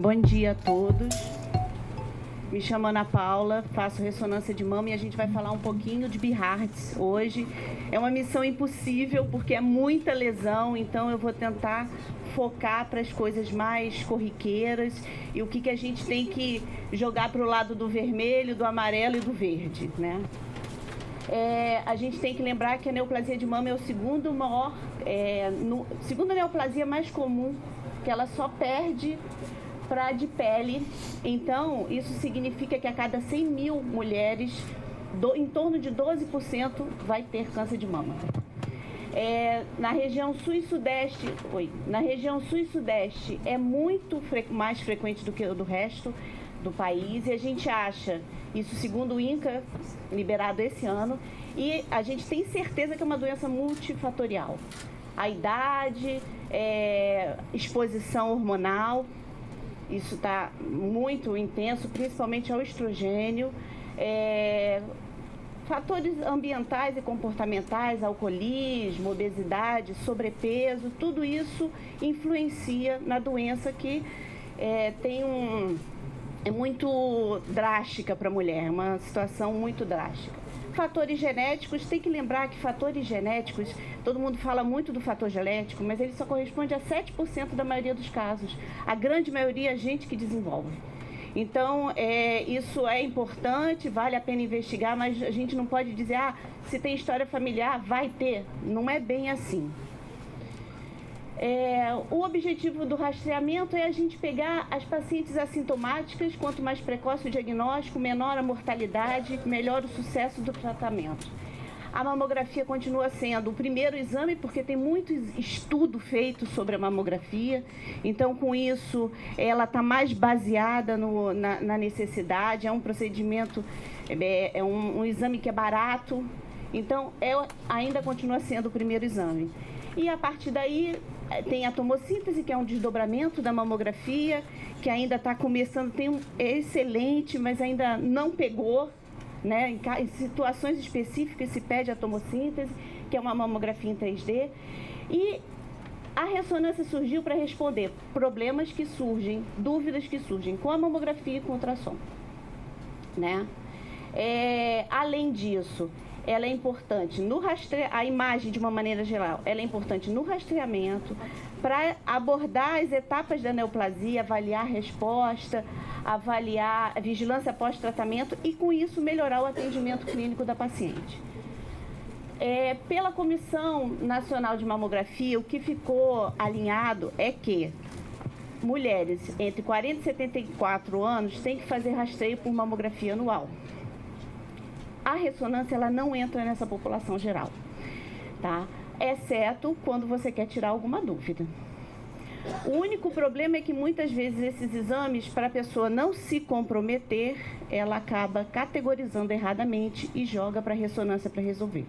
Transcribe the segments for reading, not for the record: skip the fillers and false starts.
Bom dia a todos. Me chamo Ana Paula, faço ressonância de mama e a gente vai falar um pouquinho de BIHARTS hoje. É uma missão impossível porque é muita lesão, então eu vou tentar focar para as coisas mais corriqueiras e o que a gente tem que jogar para o lado do vermelho, do amarelo e do verde, né? A gente tem que lembrar que a neoplasia de mama é o segundo maior, segunda neoplasia mais comum, que ela só perde para de pele. Então, isso significa que a cada 100 mil mulheres, em torno de 12% vai ter câncer de mama. Na região sul e sudeste, é muito mais frequente do que o do resto do país, e a gente acha, isso segundo o INCA, liberado esse ano, e a gente tem certeza que é uma doença multifatorial. A idade, exposição hormonal, isso está muito intenso, principalmente ao estrogênio, fatores ambientais e comportamentais, alcoolismo, obesidade, sobrepeso, tudo isso influencia na doença que é muito drástica para a mulher, uma situação muito drástica. Fatores genéticos, tem que lembrar que fatores genéticos, todo mundo fala muito do fator genético, mas ele só corresponde a 7% da maioria dos casos. A grande maioria é a gente que desenvolve. Então, isso é importante, vale a pena investigar, mas a gente não pode dizer, se tem história familiar, vai ter. Não é bem assim. O objetivo do rastreamento é a gente pegar as pacientes assintomáticas, quanto mais precoce o diagnóstico, menor a mortalidade, melhor o sucesso do tratamento. A mamografia continua sendo o primeiro exame, porque tem muito estudo feito sobre a mamografia, então com isso ela está mais baseada na necessidade, é um procedimento, um exame que é barato, então ainda continua sendo o primeiro exame. E a partir daí tem a tomossíntese, que é um desdobramento da mamografia, que ainda está começando, é excelente, mas ainda não pegou, né? Em situações específicas se pede a tomossíntese, que é uma mamografia em 3D. E a ressonância surgiu para responder problemas que surgem, dúvidas que surgem com a mamografia e com o ultrassom, né? Além disso, ela é importante a imagem de uma maneira geral, ela é importante no rastreamento, para abordar as etapas da neoplasia, avaliar a resposta, avaliar a vigilância pós-tratamento e, com isso, melhorar o atendimento clínico da paciente. Pela Comissão Nacional de Mamografia, o que ficou alinhado é que mulheres entre 40 e 74 anos têm que fazer rastreio por mamografia anual. A ressonância ela não entra nessa população geral, tá? Exceto quando você quer tirar alguma dúvida. O único problema é que muitas vezes esses exames, para a pessoa não se comprometer, ela acaba categorizando erradamente e joga para a ressonância para resolver,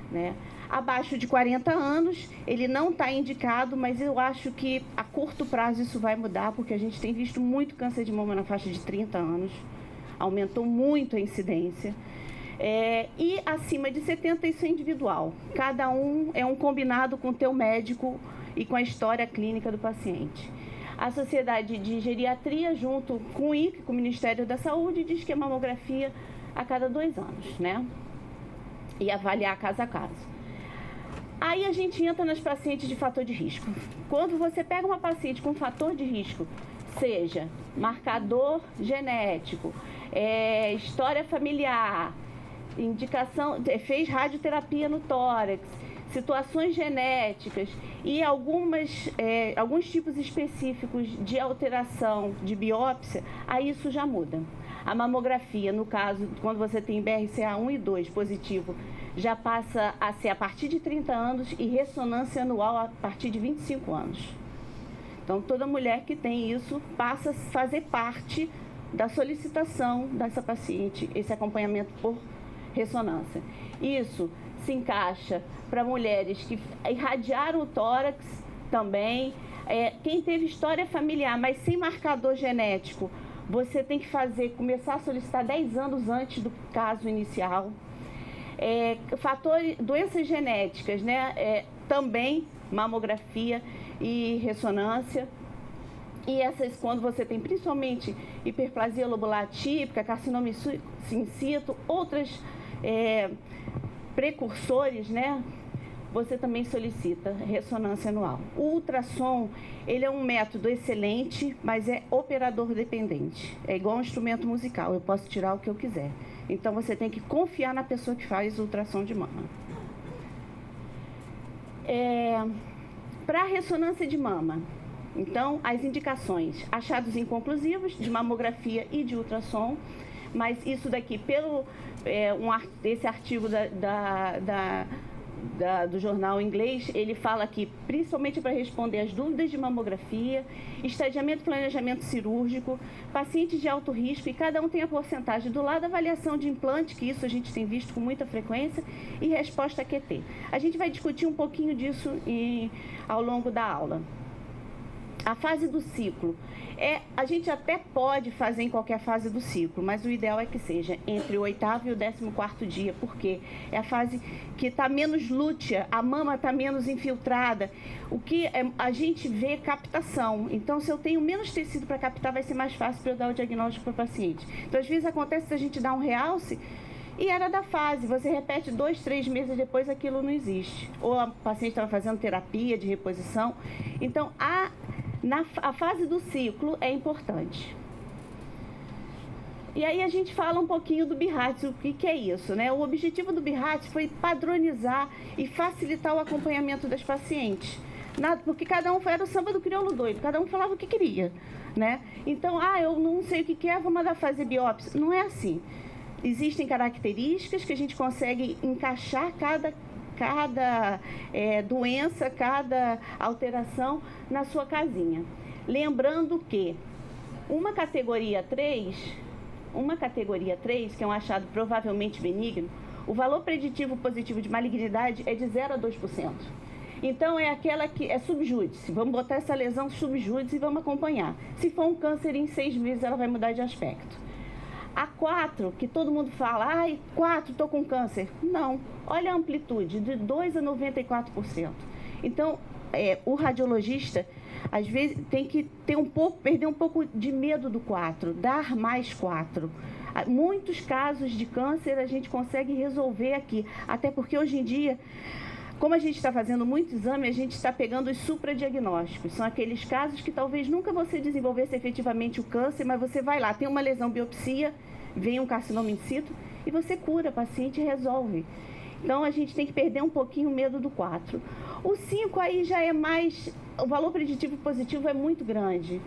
né? Abaixo de 40 anos, ele não está indicado, mas eu acho que a curto prazo isso vai mudar, porque a gente tem visto muito câncer de mama na faixa de 30 anos, aumentou muito a incidência. E acima de 70, isso é individual. Cada um é um combinado com o teu médico e com a história clínica do paciente. A Sociedade de Geriatria, junto com o INCA, com o Ministério da Saúde, diz que é mamografia a cada 2 anos, né? E avaliar caso a caso. Aí a gente entra nas pacientes de fator de risco. Quando você pega uma paciente com fator de risco, seja marcador genético, história familiar, indicação, fez radioterapia no tórax, situações genéticas e alguns tipos específicos de alteração de biópsia, aí isso já muda. A mamografia, no caso, quando você tem BRCA1 e 2 positivo, já passa a ser a partir de 30 anos e ressonância anual a partir de 25 anos. Então, toda mulher que tem isso passa a fazer parte da solicitação dessa paciente, esse acompanhamento por ressonância. Isso se encaixa para mulheres que irradiaram o tórax também. Quem teve história familiar, mas sem marcador genético, você tem que começar a solicitar 10 anos antes do caso inicial. Doenças genéticas, né? Também mamografia e ressonância. E essas, quando você tem principalmente hiperplasia lobular atípica, carcinoma in situ, outras precursores, né? Você também solicita ressonância anual. O ultrassom, ele é um método excelente, mas é operador dependente. É igual um instrumento musical, eu posso tirar o que eu quiser. Então, você tem que confiar na pessoa que faz o ultrassom de mama. Para ressonância de mama, então, as indicações, achados inconclusivos de mamografia e de ultrassom, mas isso daqui, esse artigo do jornal inglês, ele fala aqui, principalmente para responder às dúvidas de mamografia, estadiamento e planejamento cirúrgico, pacientes de alto risco, e cada um tem a porcentagem do lado, avaliação de implante, que isso a gente tem visto com muita frequência, e resposta QT. A gente vai discutir um pouquinho disso ao longo da aula. A fase do ciclo. A gente até pode fazer em qualquer fase do ciclo, mas o ideal é que seja entre o 8º e o 14º dia, porque é a fase que está menos lútea, a mama está menos infiltrada. O que a gente vê é captação. Então, se eu tenho menos tecido para captar, vai ser mais fácil para eu dar o diagnóstico para o paciente. Então, às vezes acontece que a gente dá um realce e era da fase, você repete 2, 3 meses depois, aquilo não existe. Ou a paciente estava fazendo terapia de reposição. Então, a fase do ciclo é importante. E aí a gente fala um pouquinho do BIRATS, o que é isso, né? O objetivo do BIRATS foi padronizar e facilitar o acompanhamento das pacientes. Porque cada um era o samba do crioulo doido, cada um falava o que queria, né? Então, eu não sei o que é, vou mandar fazer biópsia. Não é assim. Existem características que a gente consegue encaixar cada doença, cada alteração na sua casinha. Lembrando que uma categoria 3, que é um achado provavelmente benigno, o valor preditivo positivo de malignidade é de 0 a 2%. Então, é aquela que é subjúdice. Vamos botar essa lesão subjúdice e vamos acompanhar. Se for um câncer, em 6 meses ela vai mudar de aspecto. A 4, que todo mundo fala, 4, estou com câncer. Não, olha a amplitude, de 2 a 94%. Então, o radiologista, às vezes, tem que perder um pouco de medo do 4, dar mais 4. Muitos casos de câncer a gente consegue resolver aqui, até porque hoje em dia, como a gente está fazendo muito exame, a gente está pegando os supradiagnósticos. São aqueles casos que talvez nunca você desenvolvesse efetivamente o câncer, mas você vai lá, tem uma lesão, biopsia, vem um carcinoma in situ, e você cura a paciente e resolve. Então, a gente tem que perder um pouquinho o medo do 4. O 5 aí já é mais... O valor preditivo positivo é muito grande.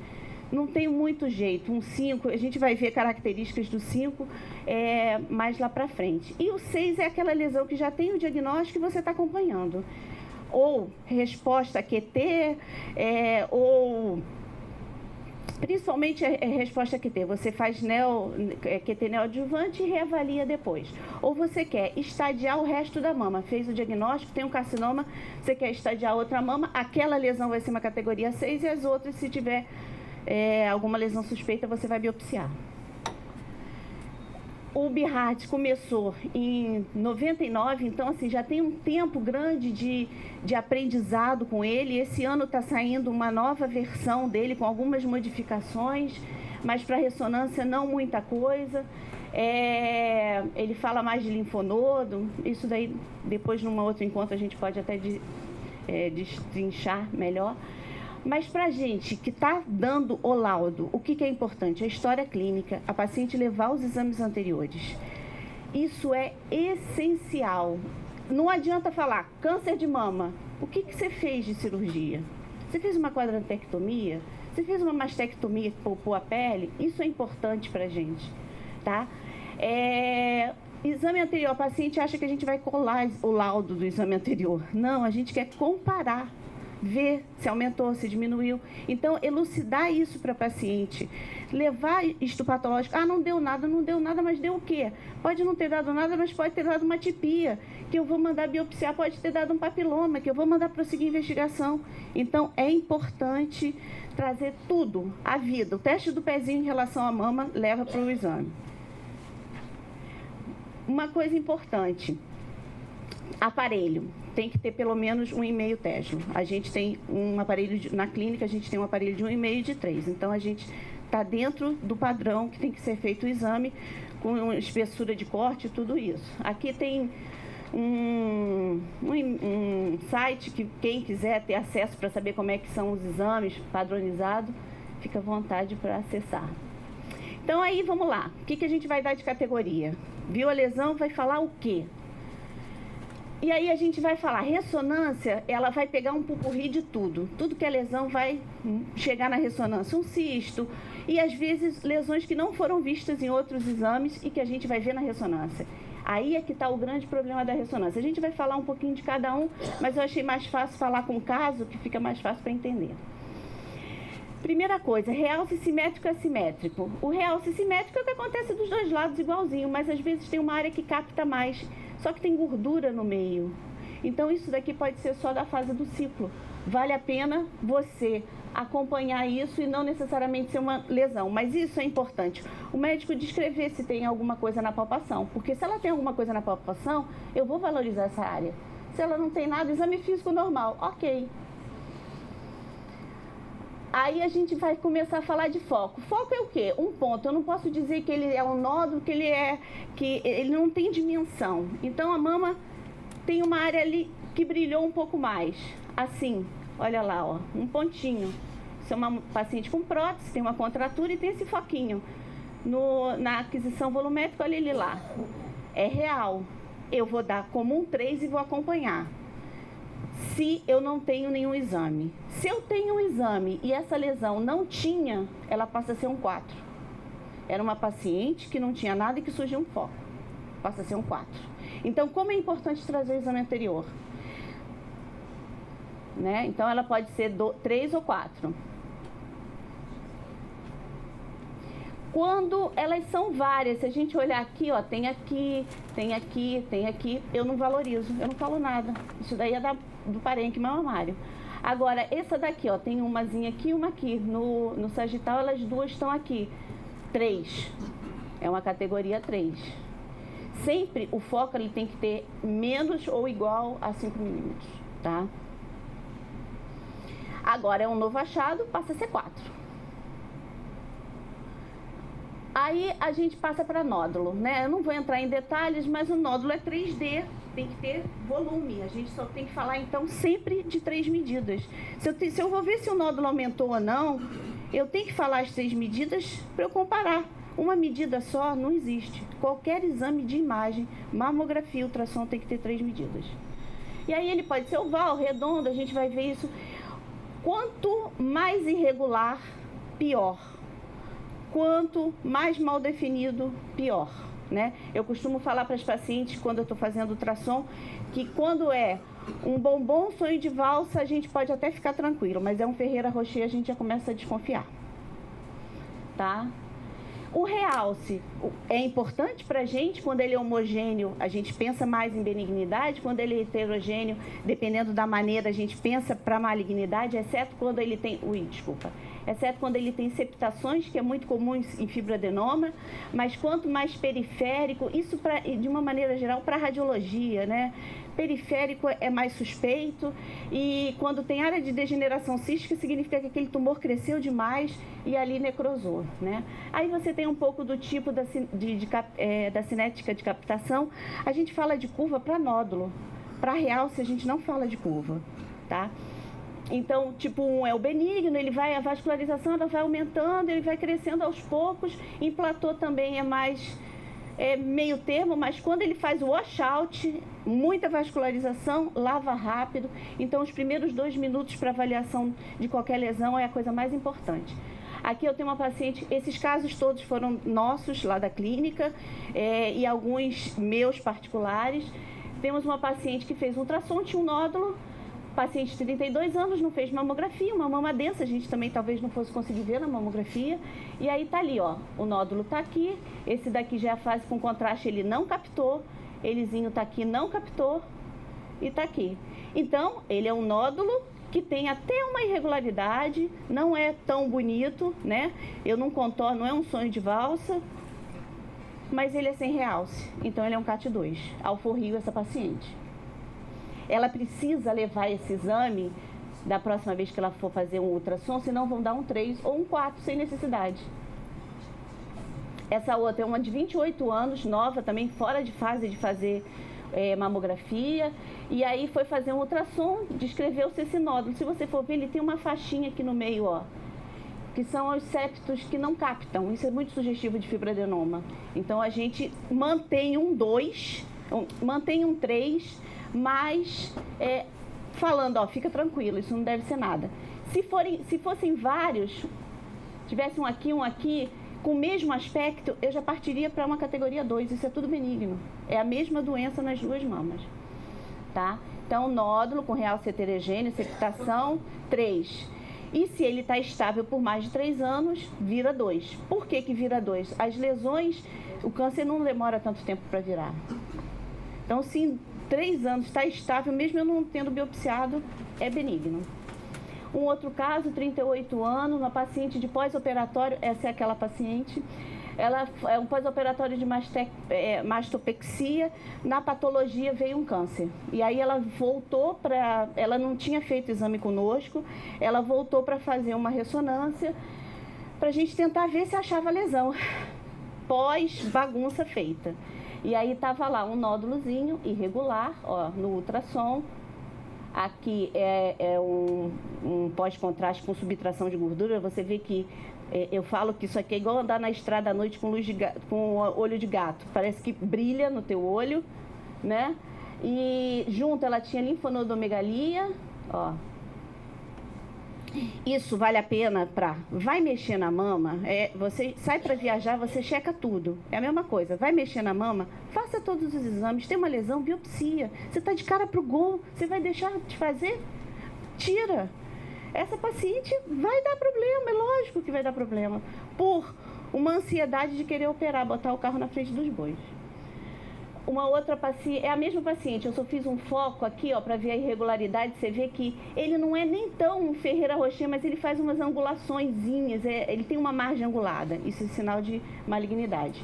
Não tem muito jeito. Um 5, a gente vai ver características do 5 mais lá para frente. E o 6 é aquela lesão que já tem o diagnóstico e você está acompanhando. Ou resposta QT, ou... Principalmente resposta QT. Você faz QT neoadjuvante e reavalia depois. Ou você quer estadiar o resto da mama. Fez o diagnóstico, tem um carcinoma, você quer estadiar outra mama, aquela lesão vai ser uma categoria 6 e as outras, se tiver... alguma lesão suspeita, você vai biopsiar. O BIRATS começou em 99, então assim, já tem um tempo grande de aprendizado com ele. Esse ano está saindo uma nova versão dele com algumas modificações, mas para ressonância não muita coisa. Ele fala mais de linfonodo, isso daí depois num outro encontro a gente pode até destrinchar melhor. Mas para a gente que está dando o laudo, o que é importante? A história clínica, a paciente levar os exames anteriores. Isso é essencial. Não adianta falar câncer de mama. O que você fez de cirurgia? Você fez uma quadrantectomia? Você fez uma mastectomia que poupou a pele? Isso é importante para a gente, tá? Exame anterior, a paciente acha que a gente vai colar o laudo do exame anterior. Não, a gente quer comparar. Ver se aumentou, se diminuiu. Então, elucidar isso para a paciente. Levar isto patológico. Não deu nada, mas deu o quê? Pode não ter dado nada, mas pode ter dado uma atipia, que eu vou mandar biopsiar, pode ter dado um papiloma, que eu vou mandar prosseguir a investigação. Então, é importante trazer tudo, a vida. O teste do pezinho em relação à mama leva para o exame. Uma coisa importante. Aparelho. Tem que ter pelo menos 1,5 Tesla. A gente tem um aparelho, na clínica, a gente tem um aparelho de 1,5 e de 3. Então, a gente está dentro do padrão que tem que ser feito o exame, com espessura de corte e tudo isso. Aqui tem um site que quem quiser ter acesso para saber como é que são os exames padronizados, fica à vontade para acessar. Então, aí, vamos lá. O que a gente vai dar de categoria? Viu a lesão, vai falar o quê? E aí a gente vai falar, ressonância, ela vai pegar um pupurri de tudo. Tudo que é lesão vai chegar na ressonância. Um cisto e, às vezes, lesões que não foram vistas em outros exames e que a gente vai ver na ressonância. Aí é que está o grande problema da ressonância. A gente vai falar um pouquinho de cada um, mas eu achei mais fácil falar com o caso, que fica mais fácil para entender. Primeira coisa, realce simétrico e assimétrico. O realce simétrico é o que acontece dos dois lados igualzinho, mas às vezes tem uma área que capta mais, só que tem gordura no meio. Então isso daqui pode ser só da fase do ciclo. Vale a pena você acompanhar isso e não necessariamente ser uma lesão, mas isso é importante. O médico descrever se tem alguma coisa na palpação, porque se ela tem alguma coisa na palpação, eu vou valorizar essa área. Se ela não tem nada, exame físico normal, ok. Aí a gente vai começar a falar de foco. Foco é o quê? Um ponto. Eu não posso dizer que ele é um nódulo, que ele não tem dimensão. Então a mama tem uma área ali que brilhou um pouco mais. Assim, olha lá, ó, um pontinho. Isso é uma paciente com prótese, tem uma contratura e tem esse foquinho. Na aquisição volumétrica, olha ele lá. É real. Eu vou dar como um 3 e vou acompanhar. Se eu não tenho nenhum exame. Se eu tenho um exame e essa lesão não tinha, ela passa a ser um 4. Era uma paciente que não tinha nada e que surgiu um foco. Passa a ser um 4. Então, como é importante trazer o exame anterior? Né? Então, ela pode ser 3 ou 4. Quando elas são várias, se a gente olhar aqui, ó, tem aqui, tem aqui, tem aqui, eu não valorizo, eu não falo nada. Isso daí é do parênquima mamário. Agora, essa daqui, ó, tem umazinha aqui e uma aqui. No sagital, elas duas estão aqui. 3. É uma categoria 3. Sempre o foco ele tem que ter menos ou igual a 5 milímetros, tá? Agora, é um novo achado, passa a ser 4. Aí a gente passa para nódulo, né? Eu não vou entrar em detalhes, mas o nódulo é 3D, tem que ter volume. A gente só tem que falar, então, sempre de 3 medidas. Se eu vou ver se o nódulo aumentou ou não, eu tenho que falar as 3 medidas para eu comparar. Uma medida só não existe. Qualquer exame de imagem, mamografia, ultrassom, tem que ter 3 medidas. E aí ele pode ser oval, redondo, a gente vai ver isso. Quanto mais irregular, pior. Quanto mais mal definido, pior, né? Eu costumo falar para as pacientes, quando eu estou fazendo ultrassom, que quando é um bombom sonho de valsa, a gente pode até ficar tranquilo, mas é um Ferreira Rocher, a gente já começa a desconfiar, tá? O realce é importante para a gente quando ele é homogêneo, a gente pensa mais em benignidade, quando ele é heterogêneo, dependendo da maneira, a gente pensa para malignidade, exceto quando ele tem... exceto quando ele tem septações, que é muito comum em fibroadenoma, mas quanto mais periférico, isso de uma maneira geral para radiologia, né? Periférico é mais suspeito e quando tem área de degeneração cística significa que aquele tumor cresceu demais e ali necrosou, né? Aí você tem um pouco do tipo da cinética de captação. A gente fala de curva para nódulo, para realce a gente não fala de curva, tá? Então, tipo 1 é o benigno, a vascularização ela vai aumentando, ele vai crescendo aos poucos. Em platô também é mais meio termo, mas quando ele faz o washout, muita vascularização, lava rápido. Então, os primeiros 2 minutos para avaliação de qualquer lesão é a coisa mais importante. Aqui eu tenho uma paciente, esses casos todos foram nossos lá da clínica e alguns meus particulares. Temos uma paciente que fez ultrassom, tinha um nódulo. Paciente de 32 anos, não fez mamografia, uma mama densa, a gente também talvez não fosse conseguir ver na mamografia. E aí tá ali, ó, o nódulo tá aqui, esse daqui já é a fase com contraste, ele não captou, elezinho tá aqui, não captou e tá aqui. Então, ele é um nódulo que tem até uma irregularidade, não é tão bonito, né? Eu não contorno, não é um sonho de valsa, mas ele é sem realce, então ele é um CAT2, alforrio essa paciente. ela precisa levar esse exame da próxima vez que ela for fazer um ultrassom, senão vão dar um 3 ou um 4 sem necessidade. Essa outra é uma de 28 anos, nova também, fora de fase de fazer mamografia, e aí foi fazer um ultrassom, descreveu-se esse nódulo. Se você for ver, ele tem uma faixinha aqui no meio, ó, que são os septos que não captam. Isso é muito sugestivo de fibroadenoma. Então a gente mantém um 2, mantém um 3, mas falando, ó, fica tranquilo, isso não deve ser nada. Se fossem vários, tivesse um aqui, com o mesmo aspecto, eu já partiria para uma categoria 2, isso é tudo benigno. É a mesma doença nas duas mamas, tá? Então, nódulo com realce heterogêneo, septação, 3. E se ele está estável por mais de 3 anos, vira 2. Por que que vira 2? As lesões, o câncer não demora tanto tempo para virar. Então, se em 3 anos está estável, mesmo eu não tendo biopsiado, é benigno. Um outro caso, 38 anos, uma paciente de pós-operatório, essa é aquela paciente, ela é um pós-operatório de mastopexia, na patologia veio um câncer. E aí ela voltou para, ela não tinha feito exame conosco, ela voltou para fazer uma ressonância, para a gente tentar ver se achava lesão, pós-bagunça feita. E aí estava lá um nódulozinho irregular, ó, no ultrassom. Aqui é um pós-contraste com subtração de gordura. Você vê que eu falo que isso aqui é igual andar na estrada à noite com luz de com olho de gato. Parece que brilha no teu olho, né? E junto ela tinha linfonodomegalia, ó. Isso vale a pena para... Vai mexer na mama, você sai para viajar, você checa tudo. É a mesma coisa. Vai mexer na mama, faça todos os exames. Tem uma lesão, biopsia. Você está de cara para o gol, você vai deixar de fazer? Tira. Essa paciente vai dar problema, é lógico que vai dar problema. Por uma ansiedade de querer operar, botar o carro na frente dos bois. Uma outra paciente, é a mesma paciente, eu só fiz um foco aqui, ó, para ver a irregularidade. Você vê que ele não é nem tão um Ferreira Rocher, mas ele faz umas angulaçõezinhas, ele tem uma margem angulada. Isso é sinal de malignidade,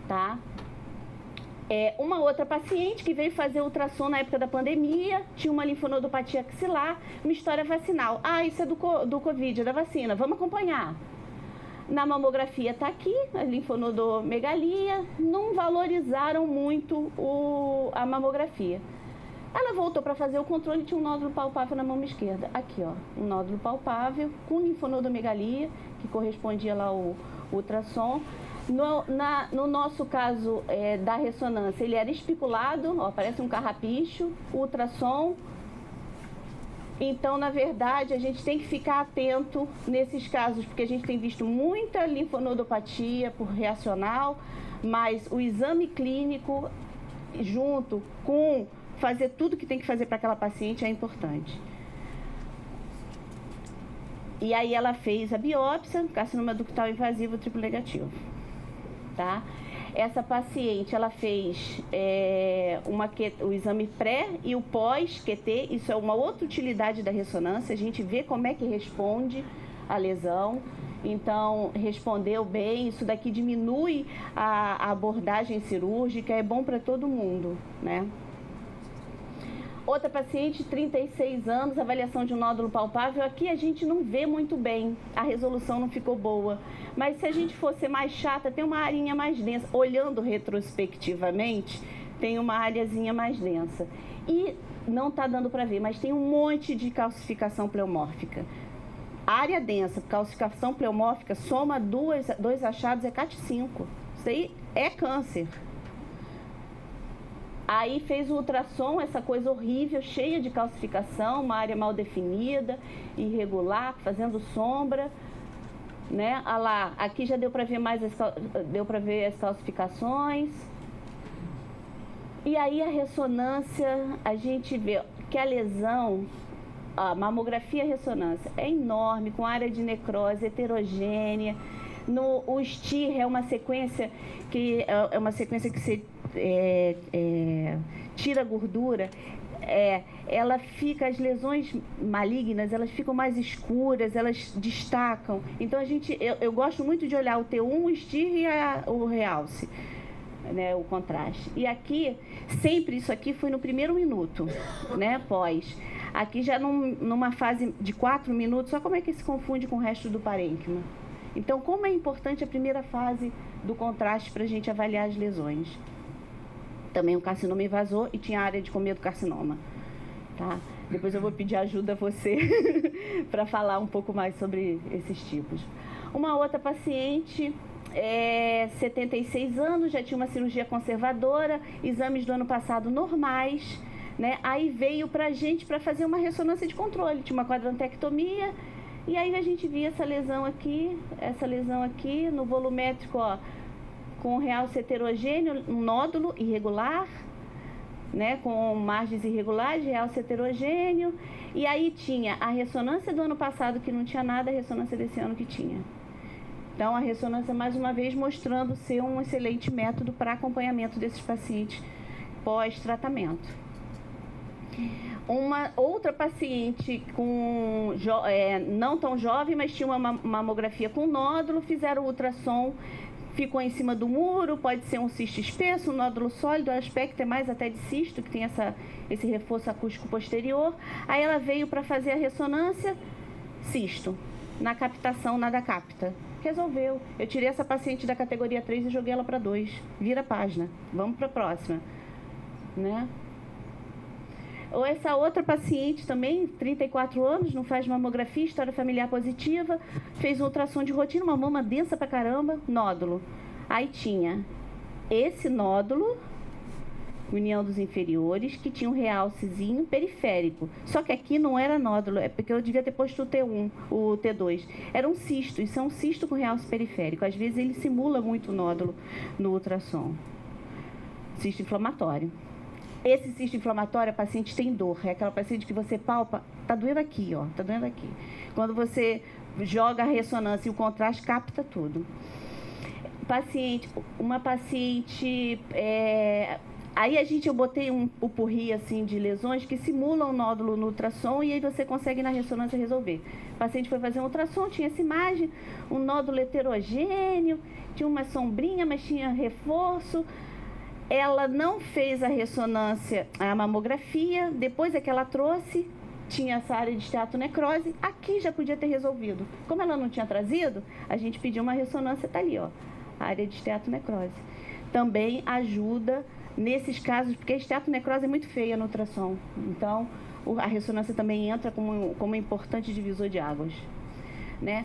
tá? Uma outra paciente que veio fazer ultrassom na época da pandemia, tinha uma linfonodopatia axilar, uma história vacinal. Ah, isso é do Covid, é da vacina, vamos acompanhar. Na mamografia está aqui, a linfonodomegalia, não valorizaram muito a mamografia. Ela voltou para fazer o controle e tinha um nódulo palpável na mama esquerda. Aqui, ó, um nódulo palpável com linfonodomegalia, que correspondia lá ao ultrassom. No nosso caso da ressonância, ele era espiculado, ó, parece um carrapicho, ultrassom. Então, na verdade, a gente tem que ficar atento nesses casos, porque a gente tem visto muita linfonodopatia por reacional, mas o exame clínico, junto com fazer tudo que tem que fazer para aquela paciente, é importante. E aí ela fez a biópsia, carcinoma ductal invasivo triplo negativo, tá? Essa paciente, ela fez o exame pré e o pós-QT. Isso é uma outra utilidade da ressonância. A gente vê como é que responde a lesão. Então, respondeu bem. Isso daqui diminui a abordagem cirúrgica. É bom para todo mundo, né? Outra paciente, 36 anos, avaliação de um nódulo palpável. Aqui a gente não vê muito bem, a resolução não ficou boa. Mas se a gente fosse mais chata, tem uma arinha mais densa. Olhando retrospectivamente, tem uma areazinha mais densa. E não está dando para ver, mas tem um monte de calcificação pleomórfica. Área densa, calcificação pleomórfica, soma dois achados, é CAT5. Isso aí é câncer. Aí fez o ultrassom, essa coisa horrível, cheia de calcificação, uma área mal definida, irregular, fazendo sombra, né? Ah lá, aqui já deu para ver as calcificações. E aí a ressonância, a gente vê que a lesão, a mamografia ressonância é enorme, com área de necrose heterogênea. O STIR é uma sequência que você tira a gordura, ela fica, as lesões malignas, elas ficam mais escuras, elas destacam. Então eu gosto muito de olhar o T1, o STIR e o realce. né, o contraste. E aqui, sempre isso aqui foi no primeiro minuto, né, pós. Aqui já numa fase de 4 minutos, só como é que se confunde com o resto do parênquima. Então, como é importante a primeira fase do contraste para a gente avaliar as lesões. Também o carcinoma invasor e tinha a área de comer do carcinoma. Tá? Depois eu vou pedir ajuda a você para falar um pouco mais sobre esses tipos. Uma outra paciente, 76 anos, já tinha uma cirurgia conservadora, exames do ano passado normais, né? Aí veio para a gente para fazer uma ressonância de controle, tinha uma quadrantectomia, e aí a gente via essa lesão aqui no volumétrico, ó, com realce heterogêneo, um nódulo irregular, né, com margens irregulares, realce heterogêneo, e aí tinha a ressonância do ano passado que não tinha nada, a ressonância desse ano que tinha. Então, a ressonância, mais uma vez, mostrando ser um excelente método para acompanhamento desses pacientes pós-tratamento. Uma outra paciente com, não tão jovem, mas tinha uma mamografia com nódulo, fizeram o ultrassom, ficou em cima do muro, pode ser um cisto espesso, um nódulo sólido, o aspecto é mais até de cisto, que tem esse reforço acústico posterior. Aí ela veio para fazer a ressonância, cisto, na captação, nada capta. Resolveu. Eu tirei essa paciente da categoria 3 e joguei ela para 2. Vira a página. Vamos para a próxima. Né? Ou essa outra paciente também, 34 anos, não faz mamografia, história familiar positiva, fez um ultrassom de rotina, uma mama densa pra caramba, nódulo. Aí tinha esse nódulo, união dos inferiores, que tinha um realcezinho periférico. Só que aqui não era nódulo, é porque eu devia ter posto o T1, o T2. Era um cisto, isso é um cisto com realce periférico. Às vezes ele simula muito o nódulo no ultrassom. Cisto inflamatório. Esse cisto inflamatório, a paciente tem dor. É aquela paciente que você palpa, tá doendo aqui, ó, tá doendo aqui. Quando joga a ressonância e o contraste, capta tudo. Uma paciente... Aí eu botei um pupurri assim, de lesões que simulam o nódulo no ultrassom e aí você consegue na ressonância resolver. O paciente foi fazer um ultrassom, tinha essa imagem, um nódulo heterogêneo, tinha uma sombrinha, mas tinha reforço. Ela não fez a ressonância, a mamografia, depois é que ela trouxe, tinha essa área de esteatonecrose, aqui já podia ter resolvido. Como ela não tinha trazido, a gente pediu uma ressonância, tá ali, ó, a área de esteatonecrose. Também ajuda nesses casos, porque a esteatonecrose é muito feia no ultrassom, então a ressonância também entra como um importante divisor de águas, né?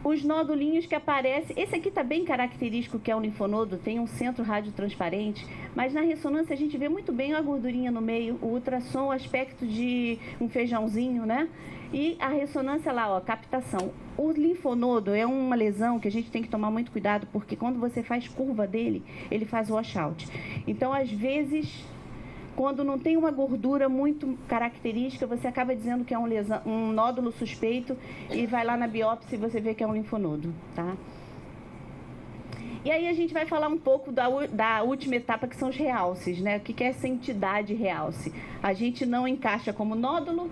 Os nodulinhos que aparecem, esse aqui está bem característico, que é o linfonodo, tem um centro radiotransparente, mas na ressonância a gente vê muito bem a gordurinha no meio, o ultrassom, o aspecto de um feijãozinho, né? E a ressonância lá, ó, captação. O linfonodo é uma lesão que a gente tem que tomar muito cuidado, porque quando você faz curva dele, ele faz washout. Então, às vezes, quando não tem uma gordura muito característica, você acaba dizendo que é um nódulo suspeito e vai lá na biópsia e você vê que é um linfonodo, tá? E aí a gente vai falar um pouco da última etapa, que são os realces, né? O que é essa entidade realce? A gente não encaixa como nódulo,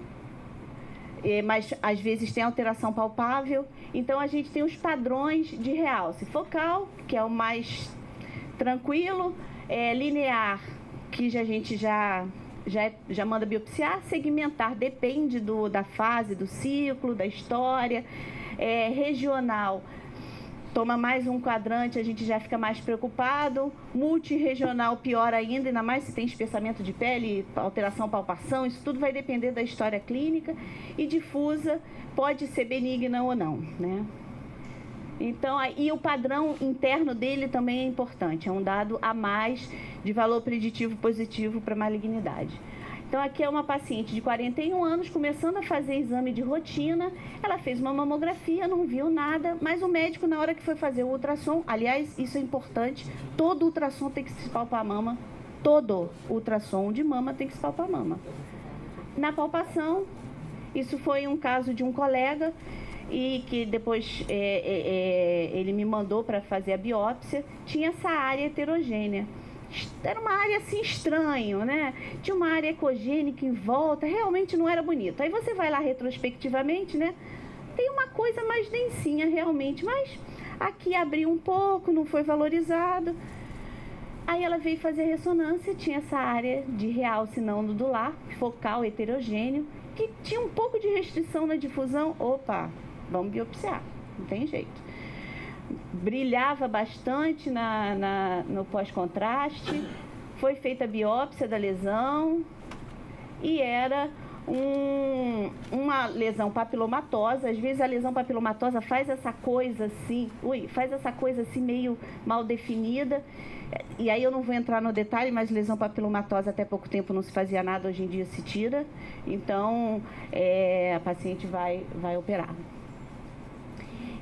mas às vezes tem alteração palpável. Então a gente tem os padrões de realce. Focal, que é o mais tranquilo, linear, que a gente já manda biopsiar. Segmentar depende da fase, do ciclo, da história. Regional, toma mais um quadrante, a gente já fica mais preocupado. Multirregional, pior ainda mais se tem espessamento de pele, alteração, palpação, isso tudo vai depender da história clínica. E difusa, pode ser benigna ou não, né? Então, e o padrão interno dele também é importante, é um dado a mais de valor preditivo positivo para malignidade. Então, aqui é uma paciente de 41 anos, começando a fazer exame de rotina. Ela fez uma mamografia, não viu nada, mas o médico, na hora que foi fazer o ultrassom, aliás, isso é importante, todo ultrassom tem que se palpar a mama, todo ultrassom de mama tem que se palpar a mama. Na palpação, isso foi um caso de um colega, e que depois ele me mandou para fazer a biópsia, tinha essa área heterogênea. Era uma área assim estranho, né? Tinha uma área ecogênica em volta, realmente não era bonito. Aí você vai lá retrospectivamente, né? Tem uma coisa mais densinha realmente, mas aqui abriu um pouco, não foi valorizado. Aí ela veio fazer ressonância, tinha essa área de realce não nodular, focal heterogêneo, que tinha um pouco de restrição na difusão. Opa, vamos biopsiar, não tem jeito. Brilhava bastante no pós-contraste, foi feita a biópsia da lesão e era uma lesão papilomatosa. Às vezes a lesão papilomatosa faz essa coisa assim meio mal definida. E aí eu não vou entrar no detalhe, mas lesão papilomatosa até pouco tempo não se fazia nada, hoje em dia se tira. Então, a paciente vai operar.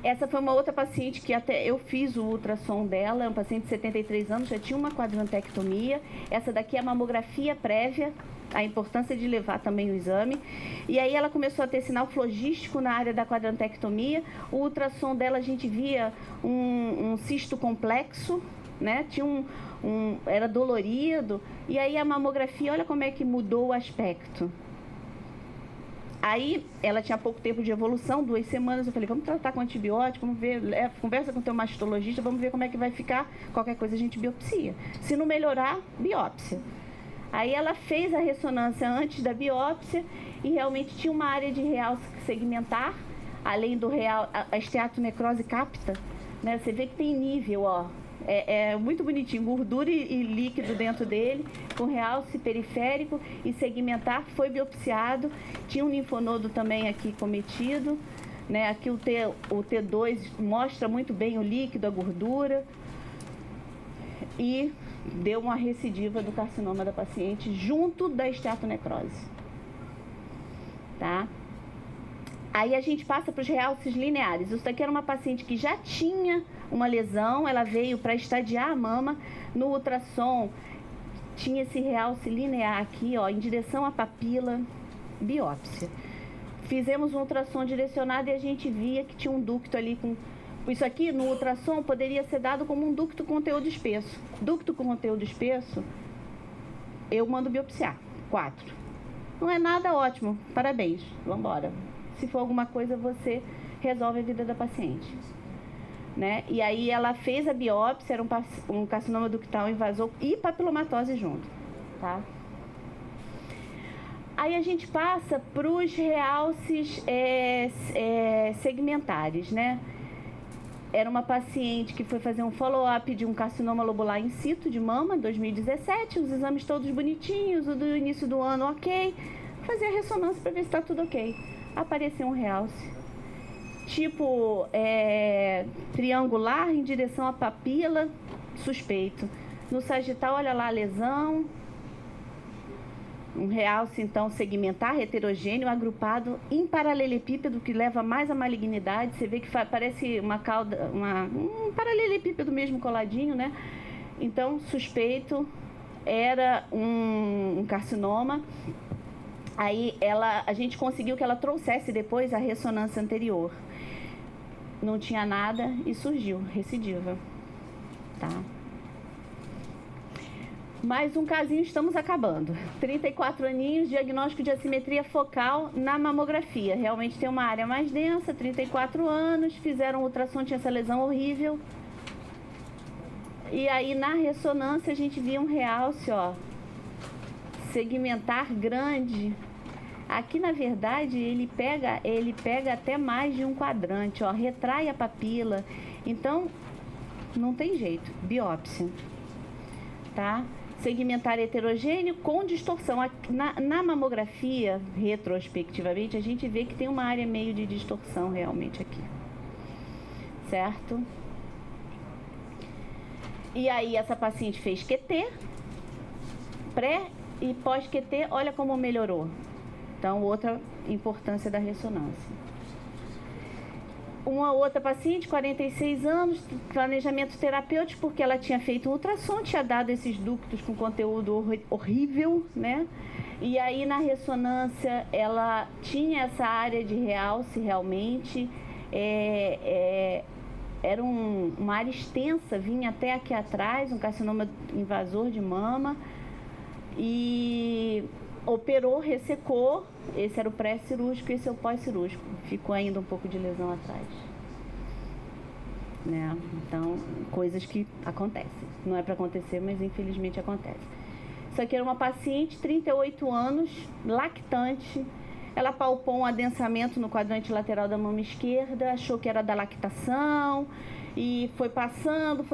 Essa foi uma outra paciente que até eu fiz o ultrassom dela, é uma paciente de 73 anos, já tinha uma quadrantectomia. Essa daqui é a mamografia prévia, a importância de levar também o exame. E aí ela começou a ter sinal flogístico na área da quadrantectomia. O ultrassom dela a gente via um cisto complexo, né? Tinha era dolorido. E aí a mamografia, olha como é que mudou o aspecto. Aí ela tinha pouco tempo de evolução, 2 semanas. Eu falei, vamos tratar com antibiótico, vamos ver, conversa com o teu mastologista, vamos ver como é que vai ficar. Qualquer coisa a gente biopsia. Se não melhorar, biópsia. Aí ela fez a ressonância antes da biópsia e realmente tinha uma área de realce segmentar, além do a esteatonecrose capta, né? Você vê que tem nível, ó. É muito bonitinho, gordura e líquido dentro dele, com realce periférico e segmentar, foi biopsiado. Tinha um linfonodo também aqui cometido, né? Aqui o T2 mostra muito bem o líquido, a gordura. E deu uma recidiva do carcinoma da paciente junto da esteatonecrose. Tá? Aí a gente passa para os realces lineares. Isso daqui era uma paciente que já tinha uma lesão, ela veio para estadiar a mama. No ultrassom tinha esse realce linear aqui, ó, em direção à papila, biópsia. Fizemos um ultrassom direcionado e a gente via que tinha um ducto ali com... Isso aqui no ultrassom poderia ser dado como um ducto com conteúdo espesso. Ducto com conteúdo espesso, eu mando biopsiar. 4. Não é nada, ótimo. Parabéns. Vamos embora. Se for alguma coisa, você resolve a vida da paciente. Né? E aí ela fez a biópsia, era um carcinoma ductal invasor e papilomatose junto. Tá? Aí a gente passa para os realces segmentares, né? Era uma paciente que foi fazer um follow-up de um carcinoma lobular in situ de mama, em 2017, os exames todos bonitinhos, o do início do ano ok, fazer a ressonância para ver se está tudo ok. Apareceu um realce, tipo triangular em direção à papila, suspeito. No sagital, olha lá a lesão, um realce então segmentar, heterogêneo, agrupado em paralelepípedo, que leva mais à malignidade. Você vê que parece uma cauda, um paralelepípedo mesmo coladinho, né? Então, suspeito, era um carcinoma. Aí a gente conseguiu que ela trouxesse depois a ressonância anterior. Não tinha nada e surgiu recidiva, tá? Mais um casinho, estamos acabando. 34 aninhos, diagnóstico de assimetria focal na mamografia. Realmente tem uma área mais densa, 34 anos, fizeram ultrassom, tinha essa lesão horrível. E aí na ressonância a gente via um realce, ó, segmentar grande. Aqui na verdade ele pega até mais de um quadrante, ó, retrai a papila. Então não tem jeito, biópsia, tá? Segmentar heterogêneo com distorção. Na mamografia, retrospectivamente, a gente vê que tem uma área meio de distorção realmente aqui. Certo? E aí essa paciente fez QT, pré e pós-QT, olha como melhorou. Então, outra importância da ressonância. Uma outra paciente, 46 anos, planejamento terapêutico, porque ela tinha feito um ultrassom, tinha dado esses ductos com conteúdo horrível, né? E aí, na ressonância, ela tinha essa área de realce, realmente. Era uma área extensa, vinha até aqui atrás, um carcinoma invasor de mama. E operou, ressecou. Esse era o pré-cirúrgico, esse é o pós-cirúrgico. Ficou ainda um pouco de lesão atrás. né? Então, coisas que acontecem. Não é para acontecer, mas infelizmente acontece. Isso aqui era uma paciente, 38 anos, lactante. Ela palpou um adensamento no quadrante lateral da mama esquerda, achou que era da lactação e foi passando,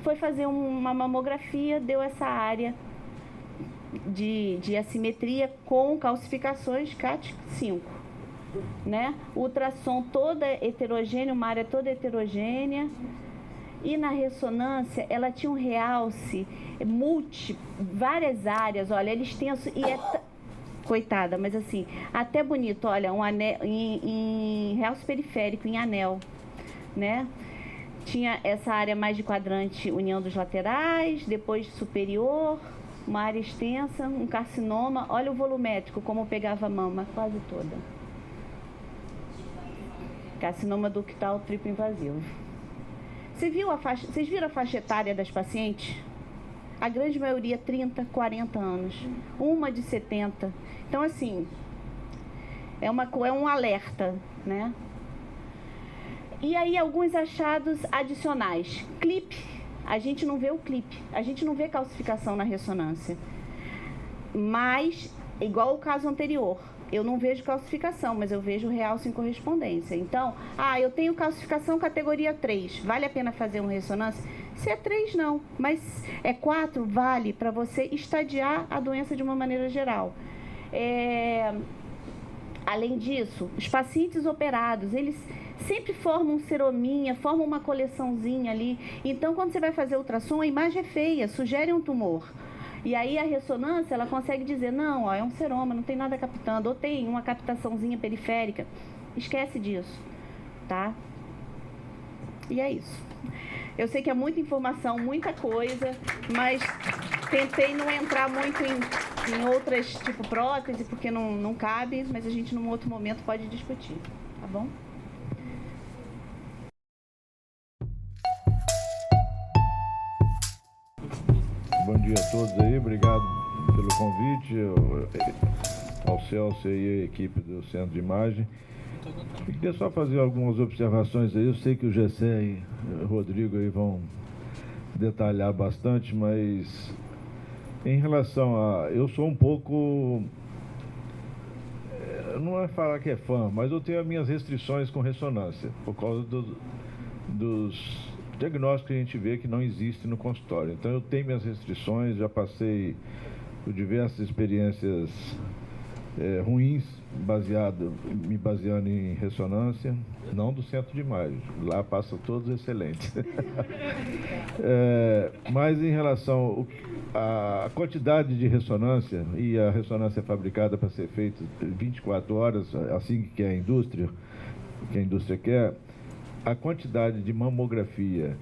foi fazer uma mamografia, deu essa área de assimetria com calcificações CAT5, né? Ultrassom toda heterogênea, uma área toda heterogênea. E na ressonância, ela tinha um realce várias áreas, olha, ele extenso e coitada, mas assim, até bonito, olha, um anel em realce periférico, em anel, né? Tinha essa área mais de quadrante, união dos laterais, depois superior, uma área extensa, um carcinoma, olha o volumétrico, como pegava a mama, quase toda. Carcinoma ductal triplo invasivo. Vocês viram a faixa etária das pacientes? A grande maioria 30, 40 anos. Uma de 70. Então, assim, é um alerta, né? E aí, alguns achados adicionais. Clipe. A gente não vê o clipe. A gente não vê calcificação na ressonância. Mas, igual o caso anterior, eu não vejo calcificação, mas eu vejo realce em correspondência. Então, eu tenho calcificação categoria 3, vale a pena fazer uma ressonância? Se é 3, não, mas é 4, vale para você estadiar a doença de uma maneira geral. Além disso, os pacientes operados, eles sempre formam um serominha, formam uma coleçãozinha ali. Então, quando você vai fazer ultrassom, a imagem é feia, sugere um tumor. E aí a ressonância, ela consegue dizer, não, é um seroma, não tem nada captando, ou tem uma captaçãozinha periférica. Esquece disso, tá? E é isso. Eu sei que é muita informação, muita coisa, mas tentei não entrar muito em outras, tipo prótese, porque não cabe, mas a gente num outro momento pode discutir, tá bom? Bom dia a todos aí, obrigado pelo convite, ao Celso e a equipe do Centro de Imagem. Eu queria só fazer algumas observações aí, eu sei que o Gessé e o Rodrigo aí vão detalhar bastante, mas em relação a... Eu sou um pouco... Não é falar que é fã, mas eu tenho as minhas restrições com ressonância, por causa dos diagnóstico que a gente vê que não existe no consultório. Então eu tenho minhas restrições, já passei por diversas experiências ruins, me baseando em ressonância, não do centro de imagem, lá passam todos excelentes. Mas em relação à quantidade de ressonância, e a ressonância é fabricada para ser feita 24 horas, assim que a indústria quer, a quantidade de mamografia,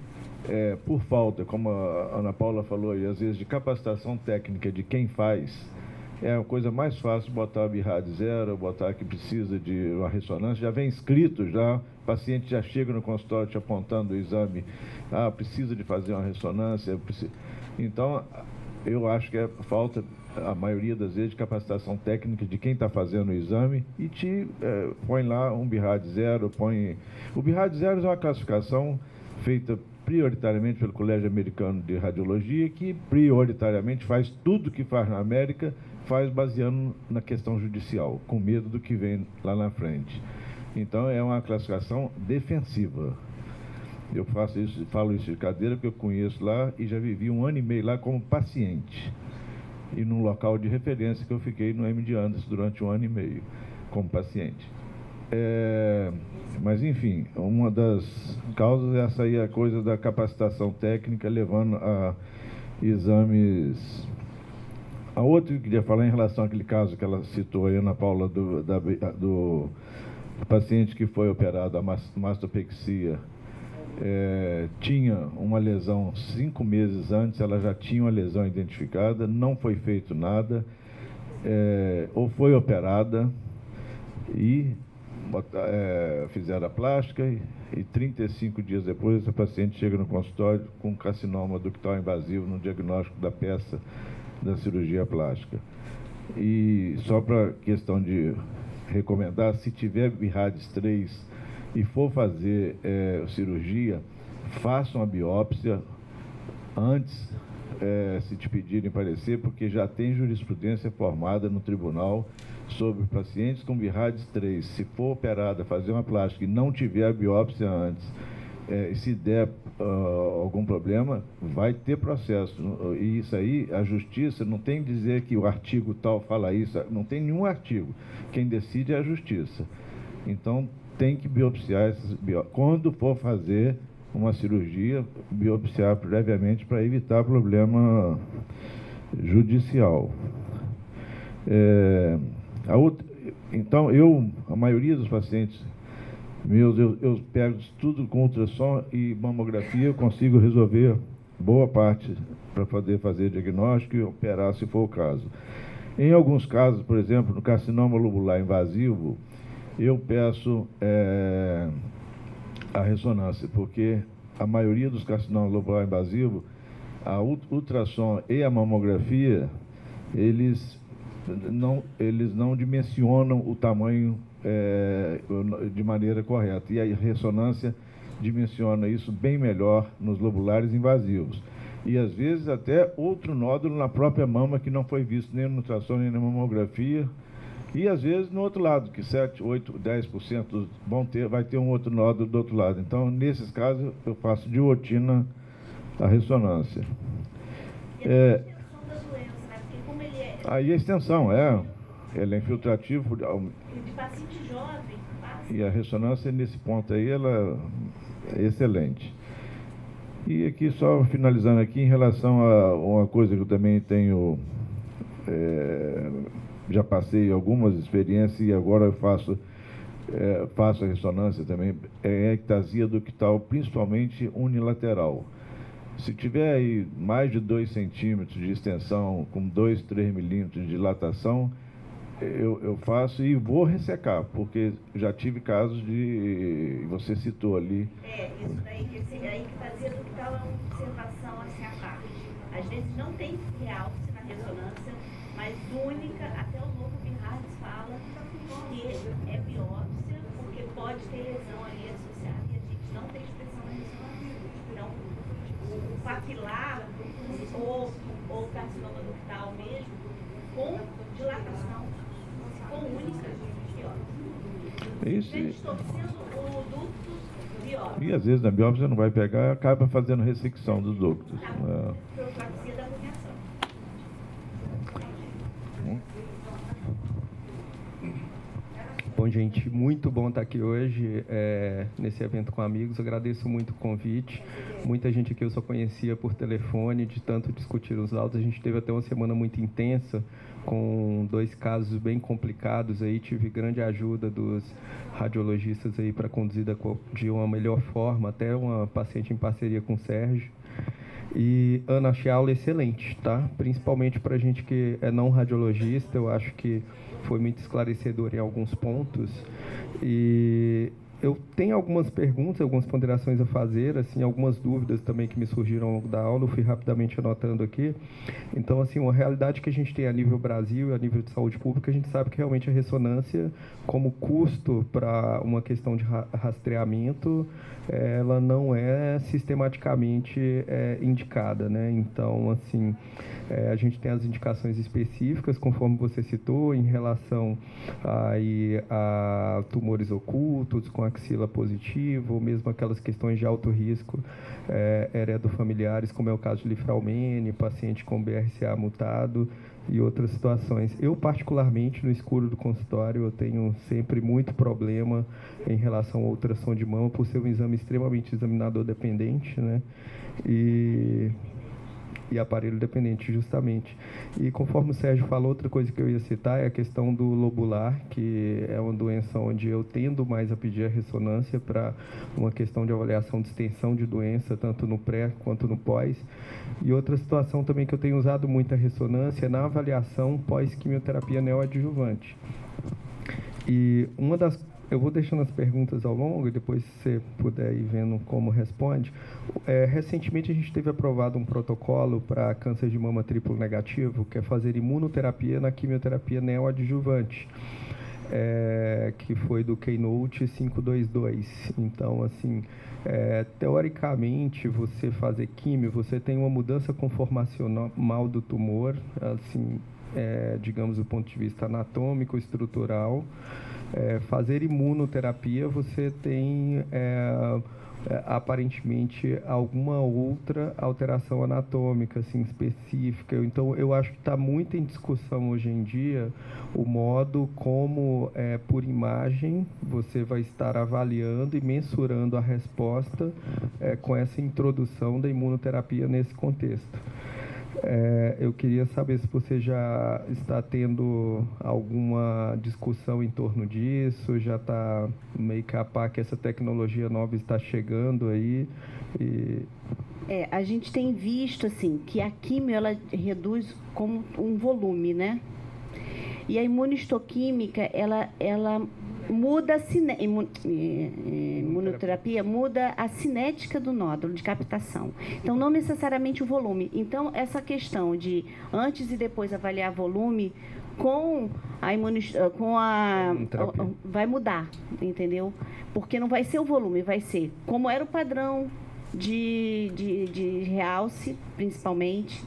por falta, como a Ana Paula falou, e às vezes de capacitação técnica de quem faz, é a coisa mais fácil botar a BIRAD 0, botar que precisa de uma ressonância, já vem escrito, já, o paciente já chega no consultório te apontando o exame, precisa de fazer uma ressonância, Então, eu acho que é falta, a maioria das vezes, de capacitação técnica de quem está fazendo o exame e te põe lá um BIRAD 0, O BIRAD 0 é uma classificação feita prioritariamente pelo Colégio Americano de Radiologia, que prioritariamente faz tudo que faz na América, faz baseando na questão judicial, com medo do que vem lá na frente. Então, é uma classificação defensiva. Eu falo isso de cadeira porque eu conheço lá e já vivi 1 ano e meio lá como paciente. E num local de referência que eu fiquei no M.D. Anderson durante 1 ano e meio, como paciente. Mas, enfim, uma das causas é essa aí, a coisa da capacitação técnica, levando a exames... A outra que eu queria falar em relação àquele caso que ela citou aí, Ana Paula, do paciente que foi operado, a mastopexia, tinha uma lesão 5 meses antes, ela já tinha uma lesão identificada, não foi feito nada, ou foi operada e fizeram a plástica e 35 dias depois a paciente chega no consultório com carcinoma ductal invasivo no diagnóstico da peça da cirurgia plástica. E só para questão de recomendar, se tiver BIRADS 3 e for fazer cirurgia, façam a biópsia antes, se te pedirem parecer, porque já tem jurisprudência formada no tribunal sobre pacientes com BIRADS 3. Se for operada, fazer uma plástica e não tiver a biópsia antes, e se der algum problema, vai ter processo. E isso aí, a justiça não tem que dizer que o artigo tal fala isso, não tem nenhum artigo. Quem decide é a justiça. Então, tem que biopsiar quando for fazer uma cirurgia, biopsiar previamente para evitar problema judicial. Então, a maioria dos pacientes meus, eu pego tudo com ultrassom e mamografia, eu consigo resolver boa parte para poder fazer diagnóstico e operar se for o caso. Em alguns casos, por exemplo, no carcinoma lobular invasivo, eu peço a ressonância, porque a maioria dos carcinomas lobular invasivos, a ultrassom e a mamografia, eles não dimensionam o tamanho de maneira correta. E a ressonância dimensiona isso bem melhor nos lobulares invasivos. E, às vezes, até outro nódulo na própria mama que não foi visto nem no ultrassom nem na mamografia. E, às vezes, no outro lado, que 7, 8, 10% vai ter um outro nódulo do outro lado. Então, nesses casos, eu faço de rotina a ressonância. E a extensão da doença, né? Porque como ele é... Aí a extensão, ele é infiltrativo. De paciente jovem, E a ressonância, nesse ponto aí, ela é excelente. E aqui, só finalizando aqui, em relação a uma coisa que eu também tenho... já passei algumas experiências e agora eu faço a ressonância também, é ectasia ductal, principalmente unilateral. Se tiver aí mais de 2 centímetros de extensão, com 2, 3 milímetros de dilatação, eu faço e vou ressecar, porque já tive casos de... Você citou ali. Isso daí, a ectasia ductal é uma observação assim à parte. Às vezes não tem realce na ressonância, mas única, até o novo Bernardes fala que é biópsia, porque pode ter lesão ali associada e a gente não tem expressão na ressonância. Então, o papilar ou o carcinoma ductal mesmo, com dilatação, com única biópsia. Isso. Distorcendo o ducto biópsia. E às vezes na biópsia não vai pegar, acaba fazendo ressecção dos ductos. Profilaxia da agoniação. Bom, gente, muito bom estar aqui hoje nesse evento com amigos. Eu agradeço muito o convite. Muita gente aqui eu só conhecia por telefone, de tanto discutir os laudos. A gente teve até uma semana muito intensa, com 2 casos bem complicados aí. Tive grande ajuda dos radiologistas aí para conduzir de uma melhor forma, até uma paciente em parceria com o Sérgio. E, Ana, achei a aula excelente, tá? Principalmente para a gente que é não radiologista, eu acho que foi muito esclarecedor em alguns pontos. E eu tenho algumas perguntas, algumas ponderações a fazer, assim, algumas dúvidas também que me surgiram ao longo da aula, eu fui rapidamente anotando aqui. Então, assim, uma realidade que a gente tem a nível Brasil e a nível de saúde pública, a gente sabe que realmente a ressonância, como custo para uma questão de rastreamento, ela não é sistematicamente indicada, né? Então, assim, a gente tem as indicações específicas, conforme você citou, em relação a tumores ocultos, com axila positiva, ou mesmo aquelas questões de alto risco heredofamiliares, como é o caso de Lifraumene, paciente com BRCA mutado e outras situações. Eu, particularmente, no escuro do consultório, eu tenho sempre muito problema em relação ao ultrassom de mama, por ser um exame extremamente examinador dependente, né? E aparelho dependente, justamente. E conforme o Sérgio falou, outra coisa que eu ia citar é a questão do lobular, que é uma doença onde eu tendo mais a pedir a ressonância para uma questão de avaliação de extensão de doença, tanto no pré quanto no pós. E outra situação também que eu tenho usado muito a ressonância é na avaliação pós-quimioterapia neoadjuvante. E uma das... Eu vou deixando as perguntas ao longo e depois, se você puder ir vendo como responde. Recentemente, a gente teve aprovado um protocolo para câncer de mama triplo negativo, que é fazer imunoterapia na quimioterapia neoadjuvante. que foi do Keynote 522. Então, assim, teoricamente, você fazer químio, você tem uma mudança conformacional do tumor, assim, digamos, do ponto de vista anatômico, estrutural. Fazer imunoterapia, você tem aparentemente alguma outra alteração anatômica assim, específica. Então, eu acho que está muito em discussão hoje em dia o modo como, por imagem, você vai estar avaliando e mensurando a resposta com essa introdução da imunoterapia nesse contexto. Eu queria saber se você já está tendo alguma discussão em torno disso, já está meio que a par que essa tecnologia nova está chegando aí. A gente tem visto assim, que a químio ela reduz como um volume, né? E a imunistoquímica, ela muda a imunoterapia muda a cinética do nódulo de captação. Então, não necessariamente o volume. Então, essa questão de antes e depois avaliar volume com a vai mudar, entendeu? Porque não vai ser o volume, vai ser como era o padrão de realce, principalmente,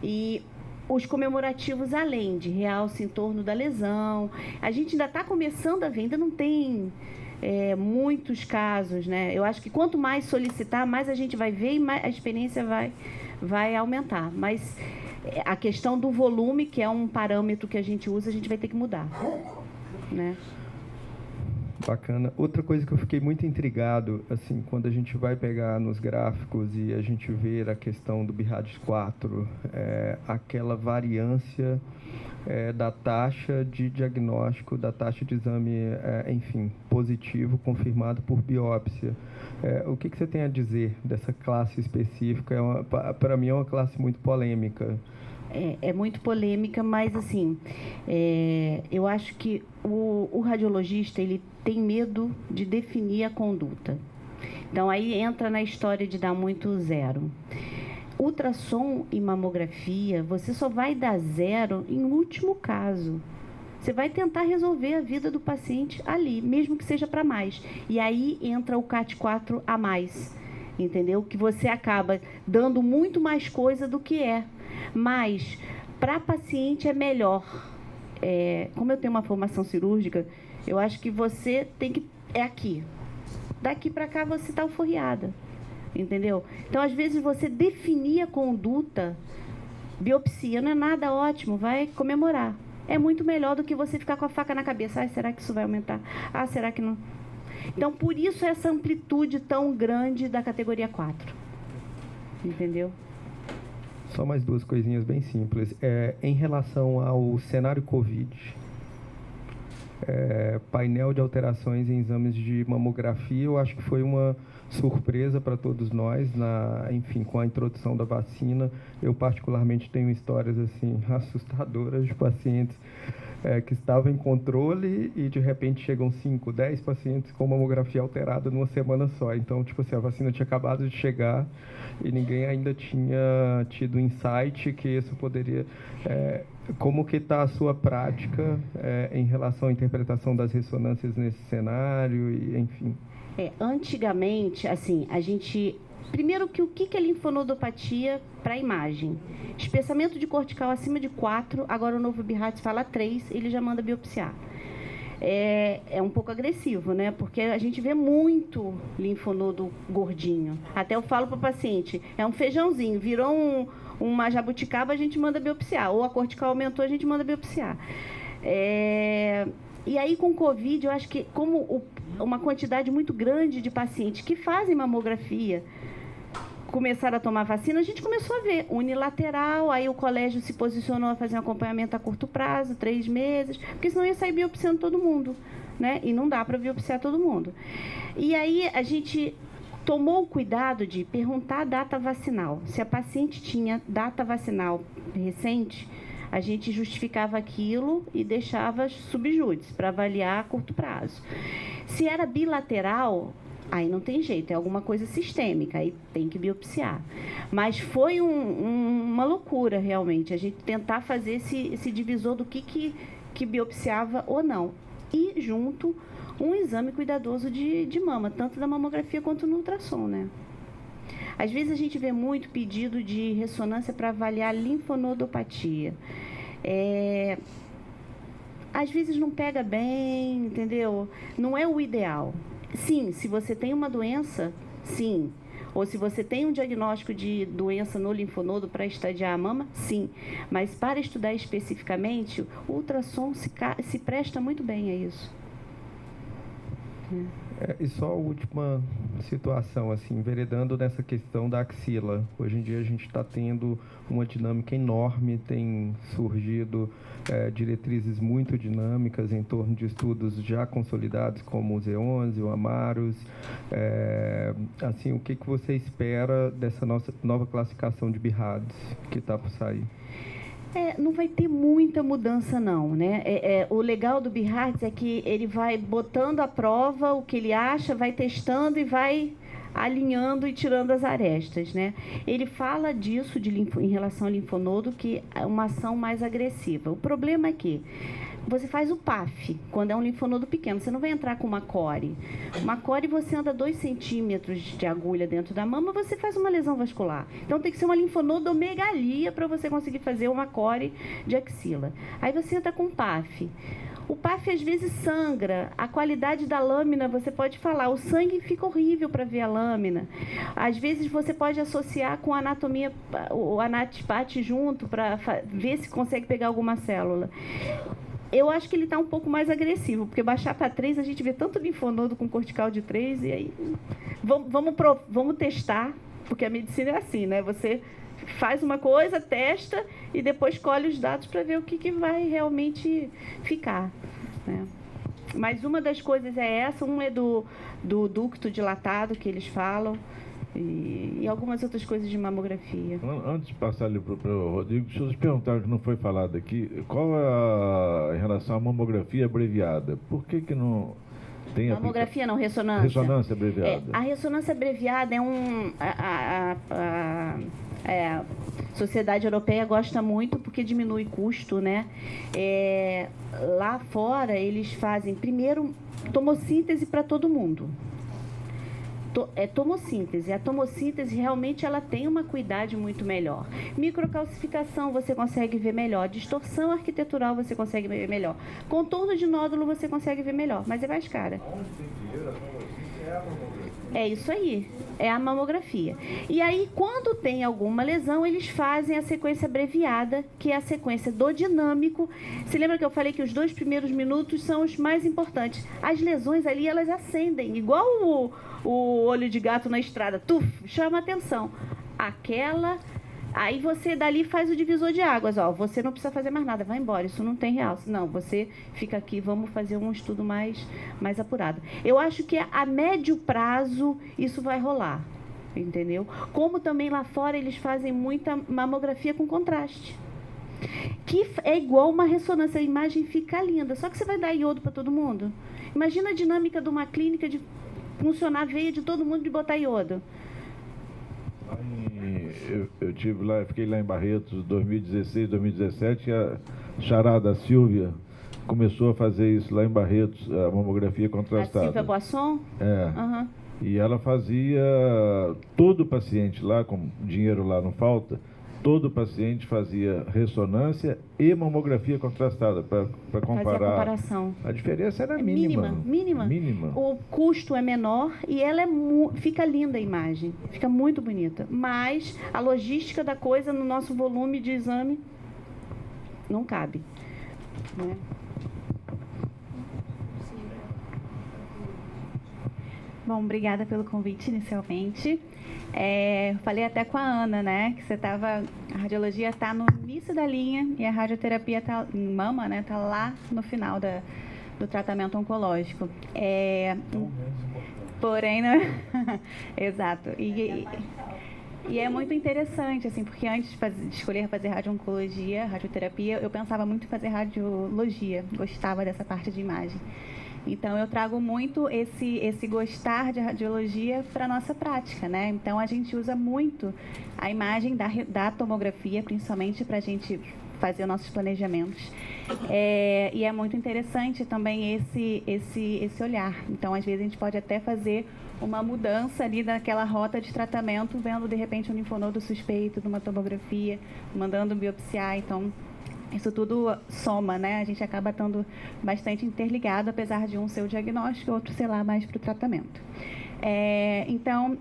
e os comemorativos além de realce em torno da lesão. A gente ainda está começando a ver, ainda não tem muitos casos, né? Eu acho que quanto mais solicitar, mais a gente vai ver e mais a experiência vai aumentar. Mas a questão do volume, que é um parâmetro que a gente usa, a gente vai ter que mudar, né? Bacana. Outra coisa que eu fiquei muito intrigado, assim, quando a gente vai pegar nos gráficos e a gente vê a questão do BIRADS 4, aquela variância da taxa de diagnóstico, da taxa de exame, enfim, positivo, confirmado por biópsia. O que você tem a dizer dessa classe específica? Para mim é uma classe muito polêmica. É muito polêmica, mas assim, eu acho que o radiologista ele tem medo de definir a conduta. Então aí entra na história de dar muito zero. Ultrassom e mamografia, você só vai dar zero em último caso. Você vai tentar resolver a vida do paciente ali, mesmo que seja para mais. E aí entra o CAT4 a mais, entendeu? Que você acaba dando muito mais coisa do que é. Mas, para paciente é melhor. Como eu tenho uma formação cirúrgica, eu acho que você tem que... aqui. Daqui para cá você está alforriada. Entendeu? Então, às vezes, você definir a conduta, biopsia não é nada ótimo, vai comemorar. É muito melhor do que você ficar com a faca na cabeça. Será que isso vai aumentar? Será que não? Então, por isso essa amplitude tão grande da categoria 4. Entendeu? Só mais duas coisinhas bem simples. Em relação ao cenário COVID, painel de alterações em exames de mamografia, eu acho que foi uma surpresa para todos nós, enfim, com a introdução da vacina. Eu, particularmente, tenho histórias assim assustadoras de pacientes que estavam em controle e, de repente, chegam 5, 10 pacientes com mamografia alterada numa semana só. Então, tipo assim, a vacina tinha acabado de chegar e ninguém ainda tinha tido insight que isso poderia... como que está a sua prática em relação à interpretação das ressonâncias nesse cenário, e, enfim? Antigamente, assim, a gente... Primeiro, o que é linfonodopatia para a imagem? Espessamento de cortical acima de 4, agora o novo BIRADS fala 3, ele já manda biopsiar. É um pouco agressivo, né? Porque a gente vê muito linfonodo gordinho. Até eu falo para o paciente, é um feijãozinho, virou uma jabuticaba, a gente manda biopsiar. Ou a cortical aumentou, a gente manda biopsiar. E aí, com Covid, eu acho que como uma quantidade muito grande de pacientes que fazem mamografia começaram a tomar vacina, a gente começou a ver unilateral, aí o colégio se posicionou a fazer um acompanhamento a curto prazo, 3 meses, porque senão ia sair biopsiando todo mundo, né? E não dá para biopsiar todo mundo. E aí a gente tomou o cuidado de perguntar a data vacinal. Se a paciente tinha data vacinal recente, a gente justificava aquilo e deixava subjúdice para avaliar a curto prazo. Se era bilateral, aí não tem jeito, é alguma coisa sistêmica, aí tem que biopsiar. Mas foi uma loucura, realmente, a gente tentar fazer esse divisor do que biopsiava ou não. e junto um exame cuidadoso de mama, tanto da mamografia quanto no ultrassom, né? Às vezes a gente vê muito pedido de ressonância para avaliar linfonodopatia. Às vezes não pega bem, entendeu? Não é o ideal. Sim, se você tem uma doença, sim. Ou se você tem um diagnóstico de doença no linfonodo para estadiar a mama, sim. Mas para estudar especificamente, o ultrassom se presta muito bem a isso. E só a última situação, assim, enveredando nessa questão da axila. Hoje em dia a gente está tendo uma dinâmica enorme, tem surgido diretrizes muito dinâmicas em torno de estudos já consolidados, como o Z11, o Amaros. Assim, o que você espera dessa nossa nova classificação de BIRADS que está por sair? Não vai ter muita mudança, não, né? O legal do BIRADS é que ele vai botando à prova o que ele acha, vai testando e vai alinhando e tirando as arestas, né? Ele fala disso em relação ao linfonodo, que é uma ação mais agressiva. O problema é que você faz o PAF, quando é um linfonodo pequeno. Você não vai entrar com uma core. Uma core, você anda 2 centímetros de agulha dentro da mama, você faz uma lesão vascular. Então, tem que ser uma linfonodomegalia para você conseguir fazer uma core de axila. Aí você entra com PAF. O PAF, às vezes, sangra. A qualidade da lâmina, você pode falar, o sangue fica horrível para ver a lâmina. Às vezes, você pode associar com a anatomia, o anatipate junto, para ver se consegue pegar alguma célula. Eu acho que ele está um pouco mais agressivo, porque baixar para 3, a gente vê tanto linfonodo com cortical de 3, e aí vamos testar, porque a medicina é assim, né? Você faz uma coisa, testa, e depois colhe os dados para ver o que vai realmente ficar, né? Mas uma das coisas é essa, é do ducto dilatado, que eles falam, e algumas outras coisas de mamografia. Antes de passar ali para o Rodrigo, deixa eu te perguntar, que não foi falado aqui, qual é em relação à mamografia abreviada? Por que não tem... Mamografia não, ressonância. Ressonância abreviada. A ressonância abreviada é a Sociedade Europeia gosta muito porque diminui custo, né? Lá fora, eles fazem, primeiro, tomossíntese para todo mundo. Tomossíntese. A tomossíntese realmente ela tem uma acuidade muito melhor. Microcalcificação você consegue ver melhor. Distorção arquitetural você consegue ver melhor. Contorno de nódulo você consegue ver melhor, mas é mais cara. Onde tem dinheiro, a tomossíntese é a mamografia. É isso aí, é a mamografia. E aí, quando tem alguma lesão, eles fazem a sequência abreviada, que é a sequência do dinâmico. Você lembra que eu falei que os 2 primeiros minutos são os mais importantes? As lesões ali, elas acendem, igual o olho de gato na estrada. Chama atenção. Aí você dali faz o divisor de águas. Você não precisa fazer mais nada, vai embora, isso não tem realce. Não, você fica aqui, vamos fazer um estudo mais apurado. Eu acho que a médio prazo isso vai rolar, entendeu? Como também lá fora eles fazem muita mamografia com contraste, que é igual uma ressonância, a imagem fica linda, só que você vai dar iodo para todo mundo. Imagina a dinâmica de uma clínica de funcionar a veia de todo mundo e botar iodo. Eu tive lá, fiquei lá em Barretos 2016, 2017, e a charada Silvia começou a fazer isso lá em Barretos, a mamografia contrastada. A Silvia Boisson? Uhum. E ela fazia, todo paciente lá, com dinheiro lá não falta, todo paciente fazia ressonância e mamografia contrastada para comparar. Fazia a comparação. A diferença era mínima. Mínima. O custo é menor e ela fica linda a imagem, fica muito bonita. Mas a logística da coisa no nosso volume de exame não cabe, né? Bom, obrigada pelo convite inicialmente. Falei até com a Ana, né, que a radiologia está no início da linha e a radioterapia mama, né, está lá no final do tratamento oncológico. Porém, né? Exato. E é muito interessante, assim, porque antes de escolher fazer radio-oncologia, radioterapia, eu pensava muito em fazer radiologia, gostava dessa parte de imagem. Então, eu trago muito esse gostar de radiologia para a nossa prática, né? Então, a gente usa muito a imagem da tomografia, principalmente para a gente fazer nossos planejamentos. E é muito interessante também esse olhar. Então, às vezes, a gente pode até fazer uma mudança ali daquela rota de tratamento, vendo, de repente, um linfonodo suspeito de uma tomografia, mandando biopsiar. Então, isso tudo soma, né? A gente acaba estando bastante interligado, apesar de um ser o diagnóstico e outro, sei lá, mais para o tratamento. Então,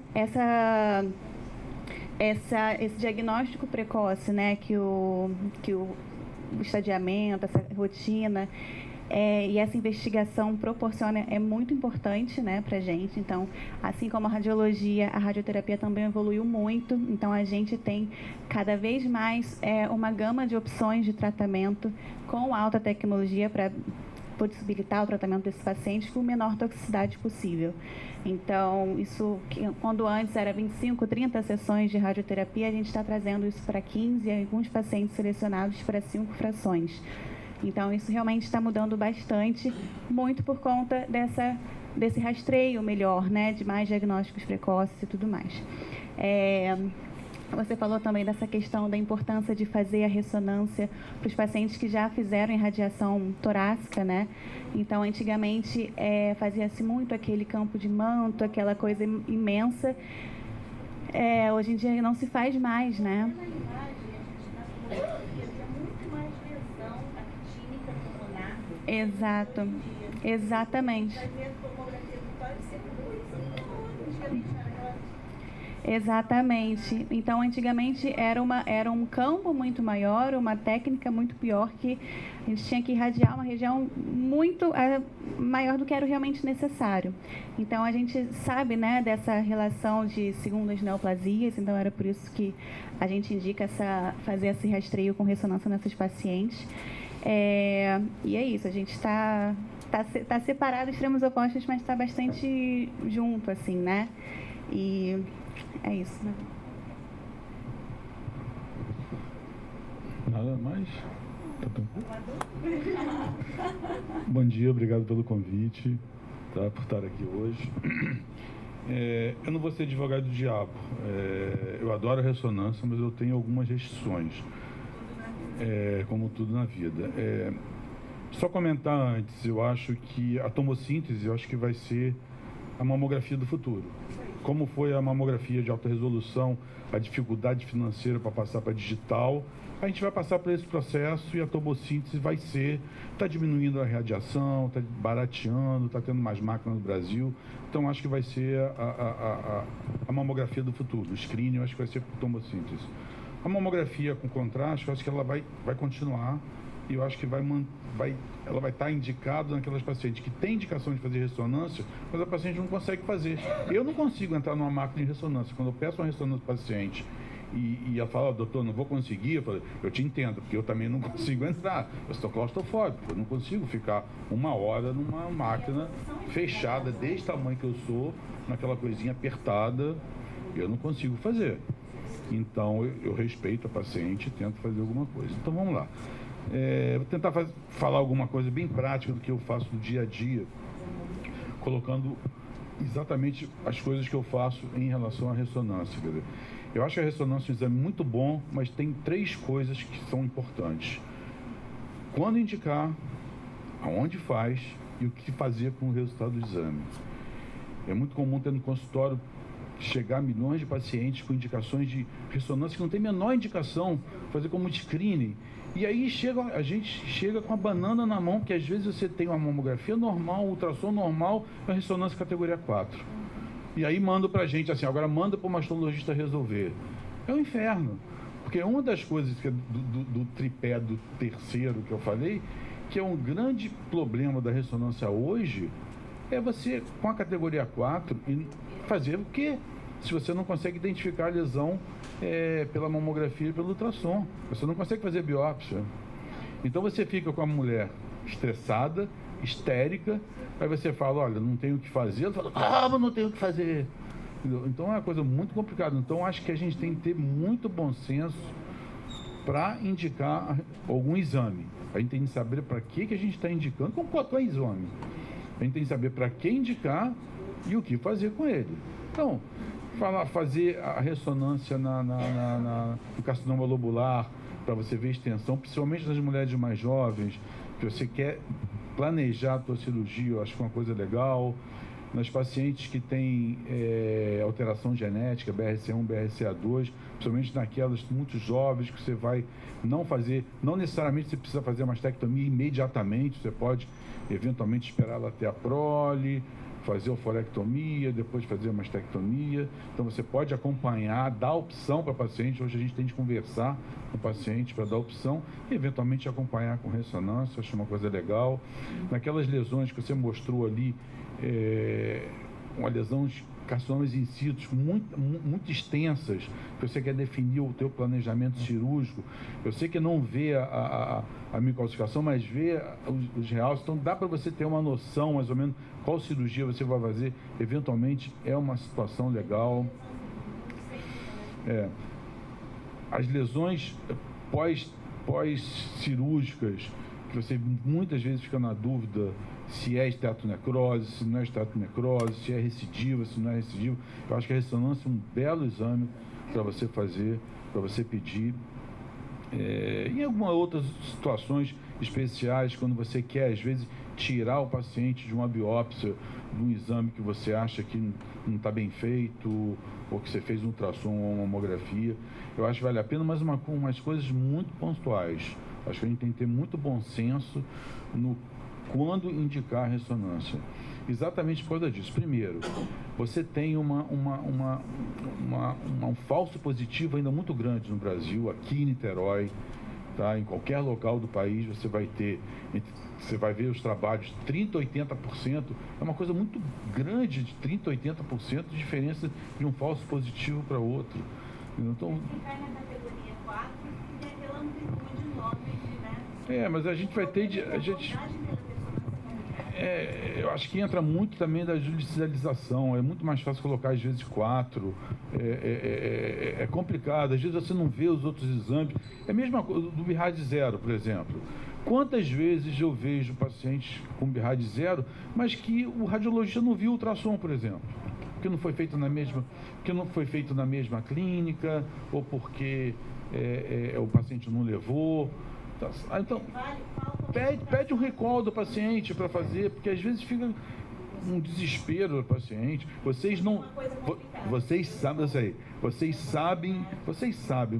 esse diagnóstico precoce, né, que o estadiamento, essa rotina e essa investigação proporciona é muito importante, né, para a gente. Então, assim como a radiologia, a radioterapia também evoluiu muito. Então, a gente tem cada vez mais uma gama de opções de tratamento com alta tecnologia para possibilitar o tratamento desses pacientes com a menor toxicidade possível. Então, isso, quando antes era 25, 30 sessões de radioterapia, a gente está trazendo isso para 15 e alguns pacientes selecionados para 5 frações. Então, isso realmente está mudando bastante, muito por conta desse rastreio melhor, né, de mais diagnósticos precoces e tudo mais. Você falou também dessa questão da importância de fazer a ressonância para os pacientes que já fizeram irradiação torácica, né? Então, antigamente, fazia-se muito aquele campo de manto, aquela coisa imensa. Hoje em dia não se faz mais, né? Exato, exatamente. Exatamente. Então, antigamente era um campo muito maior, uma técnica muito pior, que a gente tinha que irradiar uma região muito maior do que era realmente necessário. Então, a gente sabe, né, dessa relação de segundas neoplasias, então era por isso que a gente indica fazer esse rastreio com ressonância nessas pacientes. E é isso, a gente está separado, extremos opostos, mas está bastante junto, assim, né? E é isso, né? Nada mais? Tá tranquilo? Bom dia, obrigado pelo convite, tá, por estar aqui hoje. Eu não vou ser advogado do diabo. Eu adoro a ressonância, mas eu tenho algumas restrições, como tudo na vida. Só comentar antes, eu acho que a tomossíntese, eu acho que vai ser a mamografia do futuro. Como foi a mamografia de alta resolução, a dificuldade financeira para passar para digital, a gente vai passar por esse processo e a tomossíntese vai ser, está diminuindo a radiação, está barateando, está tendo mais máquinas no Brasil, então acho que vai ser a mamografia do futuro, o screening eu acho que vai ser por tomossíntese. A mamografia com contraste, eu acho que ela vai continuar e eu acho que ela vai estar indicada naquelas pacientes que têm indicação de fazer ressonância, mas a paciente não consegue fazer. Eu não consigo entrar numa máquina de ressonância. Quando eu peço uma ressonância para o paciente e ela fala, doutor, não vou conseguir, eu falo, eu te entendo, porque eu também não consigo entrar. Eu estou claustrofóbico, eu não consigo ficar 1 hora numa máquina fechada, desse tamanho que eu sou, naquela coisinha apertada, eu não consigo fazer. Então, eu respeito a paciente e tento fazer alguma coisa. Então, vamos lá. Vou tentar falar alguma coisa bem prática do que eu faço no dia a dia, colocando exatamente as coisas que eu faço em relação à ressonância. Quer dizer, eu acho que a ressonância é um exame muito bom, mas tem 3 coisas que são importantes. Quando indicar, aonde faz e o que fazer com o resultado do exame. É muito comum ter no consultório chegar a milhões de pacientes com indicações de ressonância que não tem a menor indicação, fazer como screening. E aí a gente chega com a banana na mão, que às vezes você tem uma mamografia normal, um ultrassom normal, uma ressonância categoria 4. E aí manda pra gente assim, agora manda para o mastologista resolver. É um inferno. Porque uma das coisas que do tripé do terceiro que eu falei, que é um grande problema da ressonância hoje, é você, com a categoria 4, fazer o quê? Se você não consegue identificar a lesão pela mamografia e pelo ultrassom. Você não consegue fazer biópsia. Então você fica com a mulher estressada, histérica, aí você fala, olha, não tenho o que fazer. Ela fala, mas não tenho o que fazer. Então é uma coisa muito complicada. Então acho que a gente tem que ter muito bom senso para indicar algum exame. A gente tem que saber para que a gente está indicando, como qualquer exame. A gente tem que saber para que indicar e o que fazer com ele. Então, fazer a ressonância no carcinoma lobular, para você ver extensão, principalmente nas mulheres mais jovens, que você quer planejar a tua cirurgia, eu acho que é uma coisa legal. Nas pacientes que têm alteração genética, BRCA1, BRCA2, principalmente naquelas muito jovens que você vai não necessariamente você precisa fazer a mastectomia imediatamente, você pode eventualmente esperar ela ter a prole, fazer a oforectomia, depois fazer a mastectomia. Então você pode acompanhar, dar opção para o paciente. Hoje a gente tem de conversar com o paciente para dar opção e eventualmente acompanhar com ressonância, acho uma coisa legal. Naquelas lesões que você mostrou ali, uma lesão de carcinomas in situ muito extensas, que você quer definir o teu planejamento cirúrgico. Eu sei que não vê a microcalcificação, mas vê os realces, então dá para você ter uma noção mais ou menos qual cirurgia você vai fazer. Eventualmente é uma situação legal. As lesões pós-cirúrgicas, que você muitas vezes fica na dúvida se é esteatonecrose, se não é esteatonecrose, se é recidiva, se não é recidiva. Eu acho que a ressonância é um belo exame para você fazer, para você pedir. Em algumas outras situações especiais, quando você quer, às vezes, tirar o paciente de uma biópsia, de um exame que você acha que não está bem feito, ou que você fez um ultrassom ou uma mamografia, eu acho que vale a pena, mas umas coisas muito pontuais. Acho que a gente tem que ter muito bom senso no quando indicar a ressonância. Exatamente por causa disso. Primeiro, você tem um falso positivo ainda muito grande no Brasil, aqui em Niterói, tá? Em qualquer local do país você vai ver os trabalhos 30%, 80%, é uma coisa muito grande, de 30%, 80% de diferença de um falso positivo para outro. Então, cai na categoria 4, tem aquela amplitude enorme, né? Mas a gente vai ter eu acho que entra muito também da judicialização. É muito mais fácil colocar às vezes 4. É complicado. Às vezes você não vê os outros exames. É a mesma coisa do BIRAD 0, por exemplo. Quantas vezes eu vejo pacientes com BIRAD 0, mas que o radiologista não viu o ultrassom, por exemplo? Porque não foi feito na mesma clínica, ou porque o paciente não levou. Então, pede um recall do paciente para fazer, porque às vezes fica um desespero do paciente. Vocês sabem,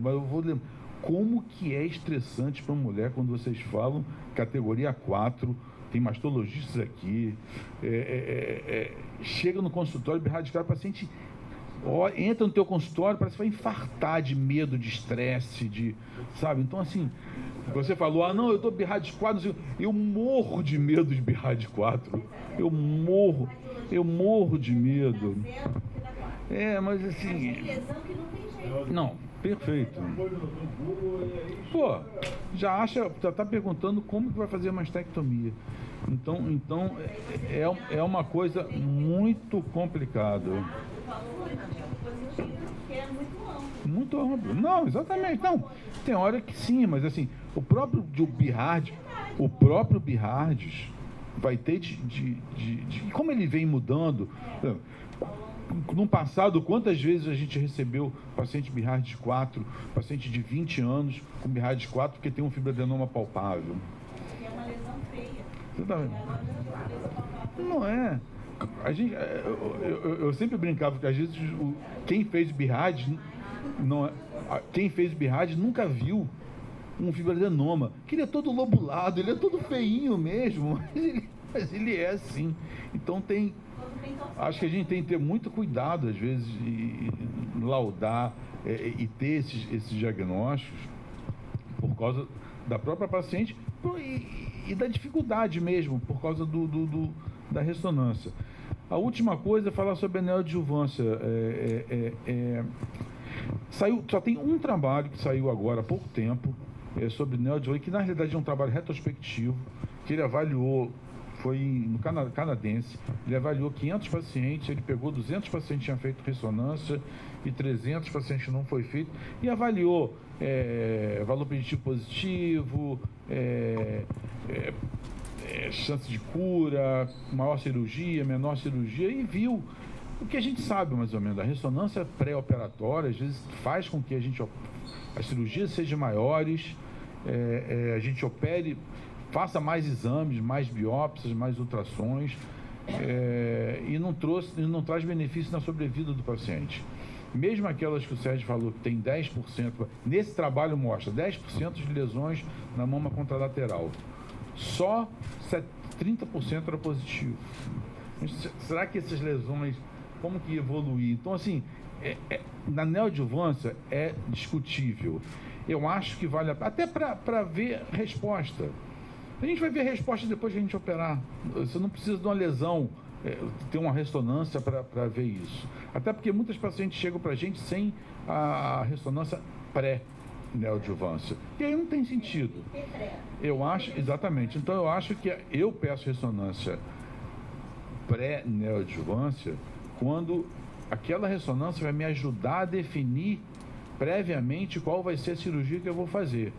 mas eu vou lembrar como que é estressante para uma mulher quando vocês falam categoria 4, tem mastologistas aqui, chega no consultório, radical, o paciente entra no teu consultório, parece que vai infartar de medo, de estresse, sabe? Então, assim, você falou, não, eu tô BIRAD 4, eu morro de medo de BIRAD 4, eu morro de medo. Mas assim, não, perfeito. Pô, já tá perguntando como que vai fazer a mastectomia. Então é uma coisa muito complicada. Muito amplo. Não, exatamente. Não, tem hora que sim, mas assim, o próprio BIRADS vai ter como ele vem mudando. No passado, quantas vezes a gente recebeu paciente BIRADS 4, paciente de 20 anos com BIRADS 4 porque tem um fibroadenoma palpável? É uma lesão feia. Não é. Eu sempre brincava que às vezes quem fez BIRADS nunca viu um fibroadenoma, que ele é todo lobulado, ele é todo feinho mesmo, mas ele é assim. Então acho que a gente tem que ter muito cuidado às vezes de laudar e ter esses diagnósticos por causa da própria paciente e da dificuldade mesmo, por causa da ressonância. A última coisa é falar sobre a neoadjuvância. Só tem um trabalho que saiu agora há pouco tempo sobre neoadjuvância, que na realidade é um trabalho retrospectivo, que ele avaliou, foi no canadense, ele avaliou 500 pacientes, ele pegou 200 pacientes que tinham feito ressonância e 300 pacientes não foi feito, e avaliou valor preditivo positivo, chance de cura, maior cirurgia, menor cirurgia, e viu O que a gente sabe, mais ou menos, a ressonância pré-operatória, às vezes, faz com que as cirurgias sejam maiores, a gente opere, faça mais exames, mais biópsias, mais ultrassons, e não traz benefício na sobrevida do paciente. Mesmo aquelas que o Sérgio falou que tem 10%, nesse trabalho mostra 10% de lesões na mama contralateral. Só 30% era positivo. Será que essas lesões, como que evoluir? Então, assim, na neoadjuvância é discutível. Eu acho que vale a pena, até para ver resposta. A gente vai ver a resposta depois que a gente operar. Você não precisa de uma lesão, ter uma ressonância para ver isso. Até porque muitas pacientes chegam para a gente sem a ressonância pré-neoadjuvância. E aí não tem sentido. Eu acho, exatamente. Então eu acho que eu peço ressonância pré-neoadjuvância quando aquela ressonância vai me ajudar a definir previamente qual vai ser a cirurgia que eu vou fazer.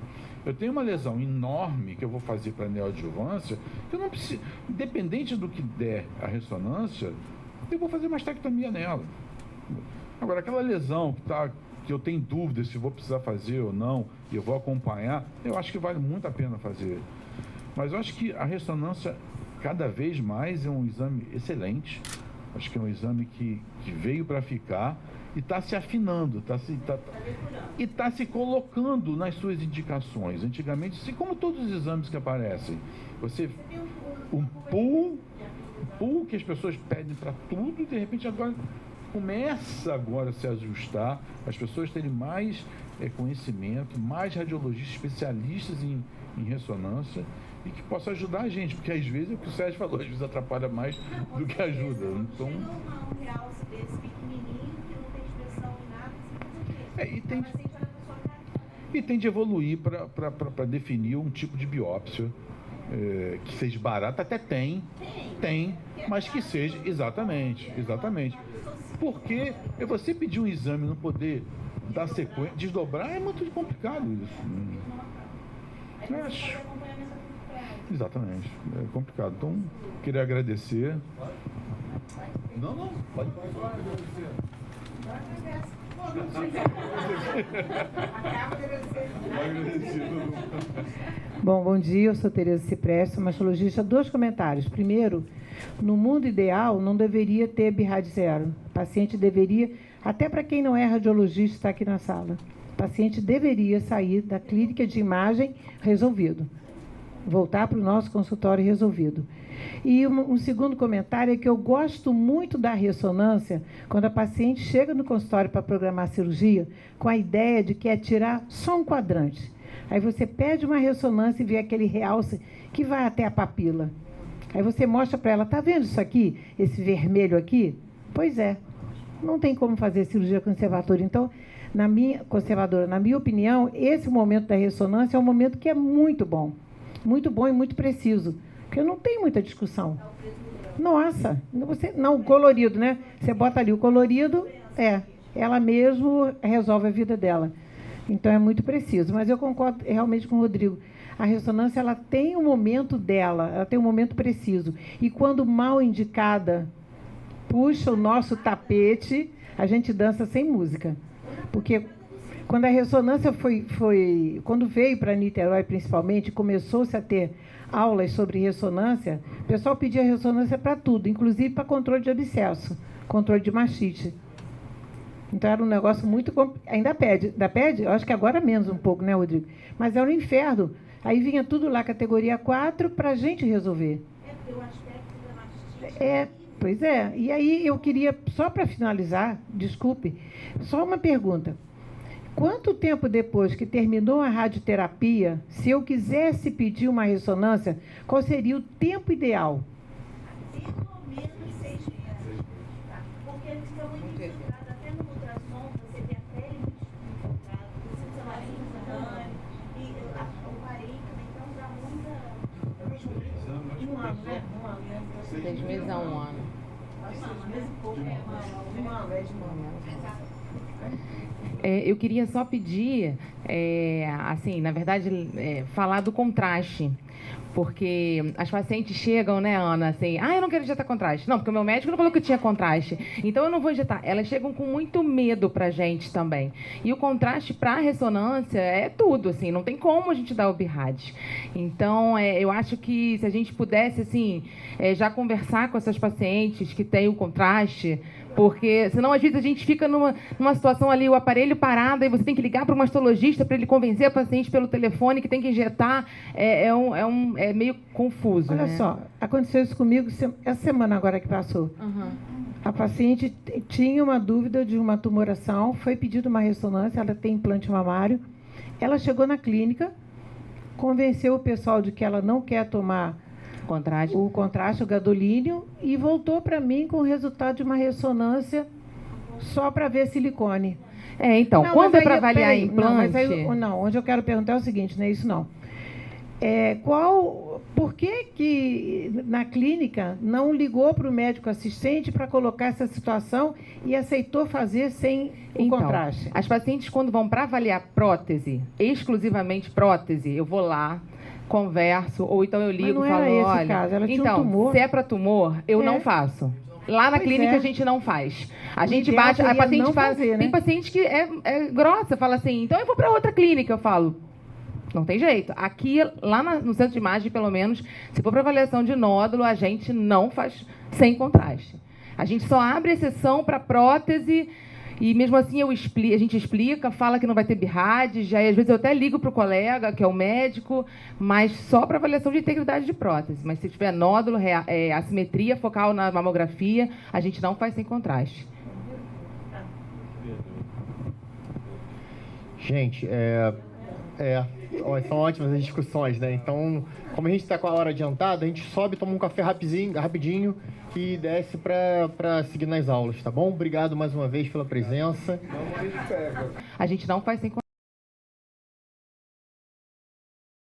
Eu tenho uma lesão enorme que eu vou fazer para neoadjuvância, que eu não preciso, independente do que der a ressonância, eu vou fazer mastectomia nela. Agora, aquela lesão que eu tenho dúvidas se vou precisar fazer ou não, e eu vou acompanhar, eu acho que vale muito a pena fazer. Mas eu acho que a ressonância, cada vez mais, é um exame excelente. Acho que é um exame que veio para ficar e está se afinando, e está se colocando nas suas indicações. Antigamente, assim como todos os exames que aparecem, um pool que as pessoas pedem para tudo, e de repente agora começa a se ajustar, as pessoas terem mais conhecimento, mais radiologistas especialistas em ressonância, e que possa ajudar a gente, porque às vezes é o que o Sérgio falou, às vezes atrapalha mais do que ajuda. Então, e tem de evoluir para definir um tipo de biópsia que seja barata. Até tem, mas que seja exatamente. Porque você pedir um exame e não poder dar sequência, desdobrar, é muito complicado isso. Acho. Exatamente, é complicado. Então, queria agradecer. Não, pode agradecer. Bom dia, eu sou Tereza Cipreste, mastologista. 2 comentários. Primeiro, no mundo ideal, não deveria ter BIRAD 0. O paciente deveria, até para quem não é radiologista, está aqui na sala, o paciente deveria sair da clínica de imagem resolvido, voltar para o nosso consultório resolvido. E um segundo comentário é que eu gosto muito da ressonância quando a paciente chega no consultório para programar a cirurgia com a ideia de que é tirar só um quadrante. Aí você pede uma ressonância e vê aquele realce que vai até a papila. Aí você mostra para ela, está vendo isso aqui, esse vermelho aqui? Pois é, não tem como fazer cirurgia conservadora. Então, na minha opinião, esse momento da ressonância é um momento que é muito bom e muito preciso, porque não tem muita discussão. Nossa, o colorido, né? Você bota ali o colorido, ela mesmo resolve a vida dela. Então é muito preciso. Mas eu concordo realmente com o Rodrigo. A ressonância, ela tem um momento dela, ela tem um momento preciso. E quando mal indicada, puxa o nosso tapete, a gente dança sem música. Porque quando a ressonância quando veio para Niterói, principalmente, começou-se a ter aulas sobre ressonância, o pessoal pedia ressonância para tudo, inclusive para controle de abscesso, controle de mastite. Então era um negócio muito... Ainda pede? Eu acho que agora menos um pouco, né, Rodrigo? Mas era um inferno. Aí vinha tudo lá, categoria 4, para a gente resolver. Pelo aspecto da mastite. Pois é. E aí eu queria, só para finalizar, desculpe, só uma pergunta. Quanto tempo depois que terminou a radioterapia, se eu quisesse pedir uma ressonância, qual seria o tempo ideal? Pelo menos 6 meses. Porque fica muito infiltrado, até no ultrassom, você vê a pele muito infiltrada, você precisa mais exame, e o parênquima, então dá muita... Um ano, né? 6 meses a 1 ano. 6 meses e pouco. Um ano, é de um ano. Exato. Eu queria só pedir, assim, na verdade, falar do contraste. Porque as pacientes chegam, né, Ana, assim, eu não quero injetar contraste. Não, porque o meu médico não falou que eu tinha contraste. Então eu não vou injetar. Elas chegam com muito medo pra gente também. E o contraste pra ressonância é tudo, assim, não tem como a gente dar o BIRAD. Então, eu acho que se a gente pudesse, assim, já conversar com essas pacientes que têm o contraste, porque senão às vezes a gente fica numa situação ali, o aparelho parado, e você tem que ligar para o mastologista para ele convencer a paciente pelo telefone que tem que injetar. É meio confuso. Olha só, aconteceu isso comigo essa semana agora que passou. Uhum. A paciente tinha uma dúvida de uma tumoração, foi pedido uma ressonância, ela tem implante mamário. Ela chegou na clínica, convenceu o pessoal de que ela não quer tomar o contraste, o gadolínio, e voltou para mim com o resultado de uma ressonância só para ver silicone. Então, não, quando é para avaliar implante... Não, onde eu quero perguntar é o seguinte, não é isso não. Por que na clínica não ligou para o médico assistente para colocar essa situação e aceitou fazer sem o contraste? As pacientes, quando vão para avaliar prótese, exclusivamente prótese, eu vou lá, converso, ou então eu ligo e falo, olha... Caso. Ela tinha um tumor. Se é para tumor, eu não faço. Lá na clínica a gente não faz. A gente bate, a paciente faz... Fazer, né? Tem paciente que é grossa, fala assim, então eu vou para outra clínica. Eu falo, não tem jeito. Aqui, lá no centro de imagem, pelo menos, se for para avaliação de nódulo, a gente não faz sem contraste. A gente só abre exceção para prótese. E mesmo assim a gente explica, fala que não vai ter BIRAD, já às vezes eu até ligo para o colega, que é o médico, mas só para avaliação de integridade de prótese. Mas se tiver nódulo, assimetria focal na mamografia, a gente não faz sem contraste. Gente, são ótimas as discussões, né? Então, como a gente está com a hora adiantada, a gente sobe, toma um café rapidinho e desce para seguir nas aulas, tá bom? Obrigado mais uma vez pela presença. A gente não faz sem contraste.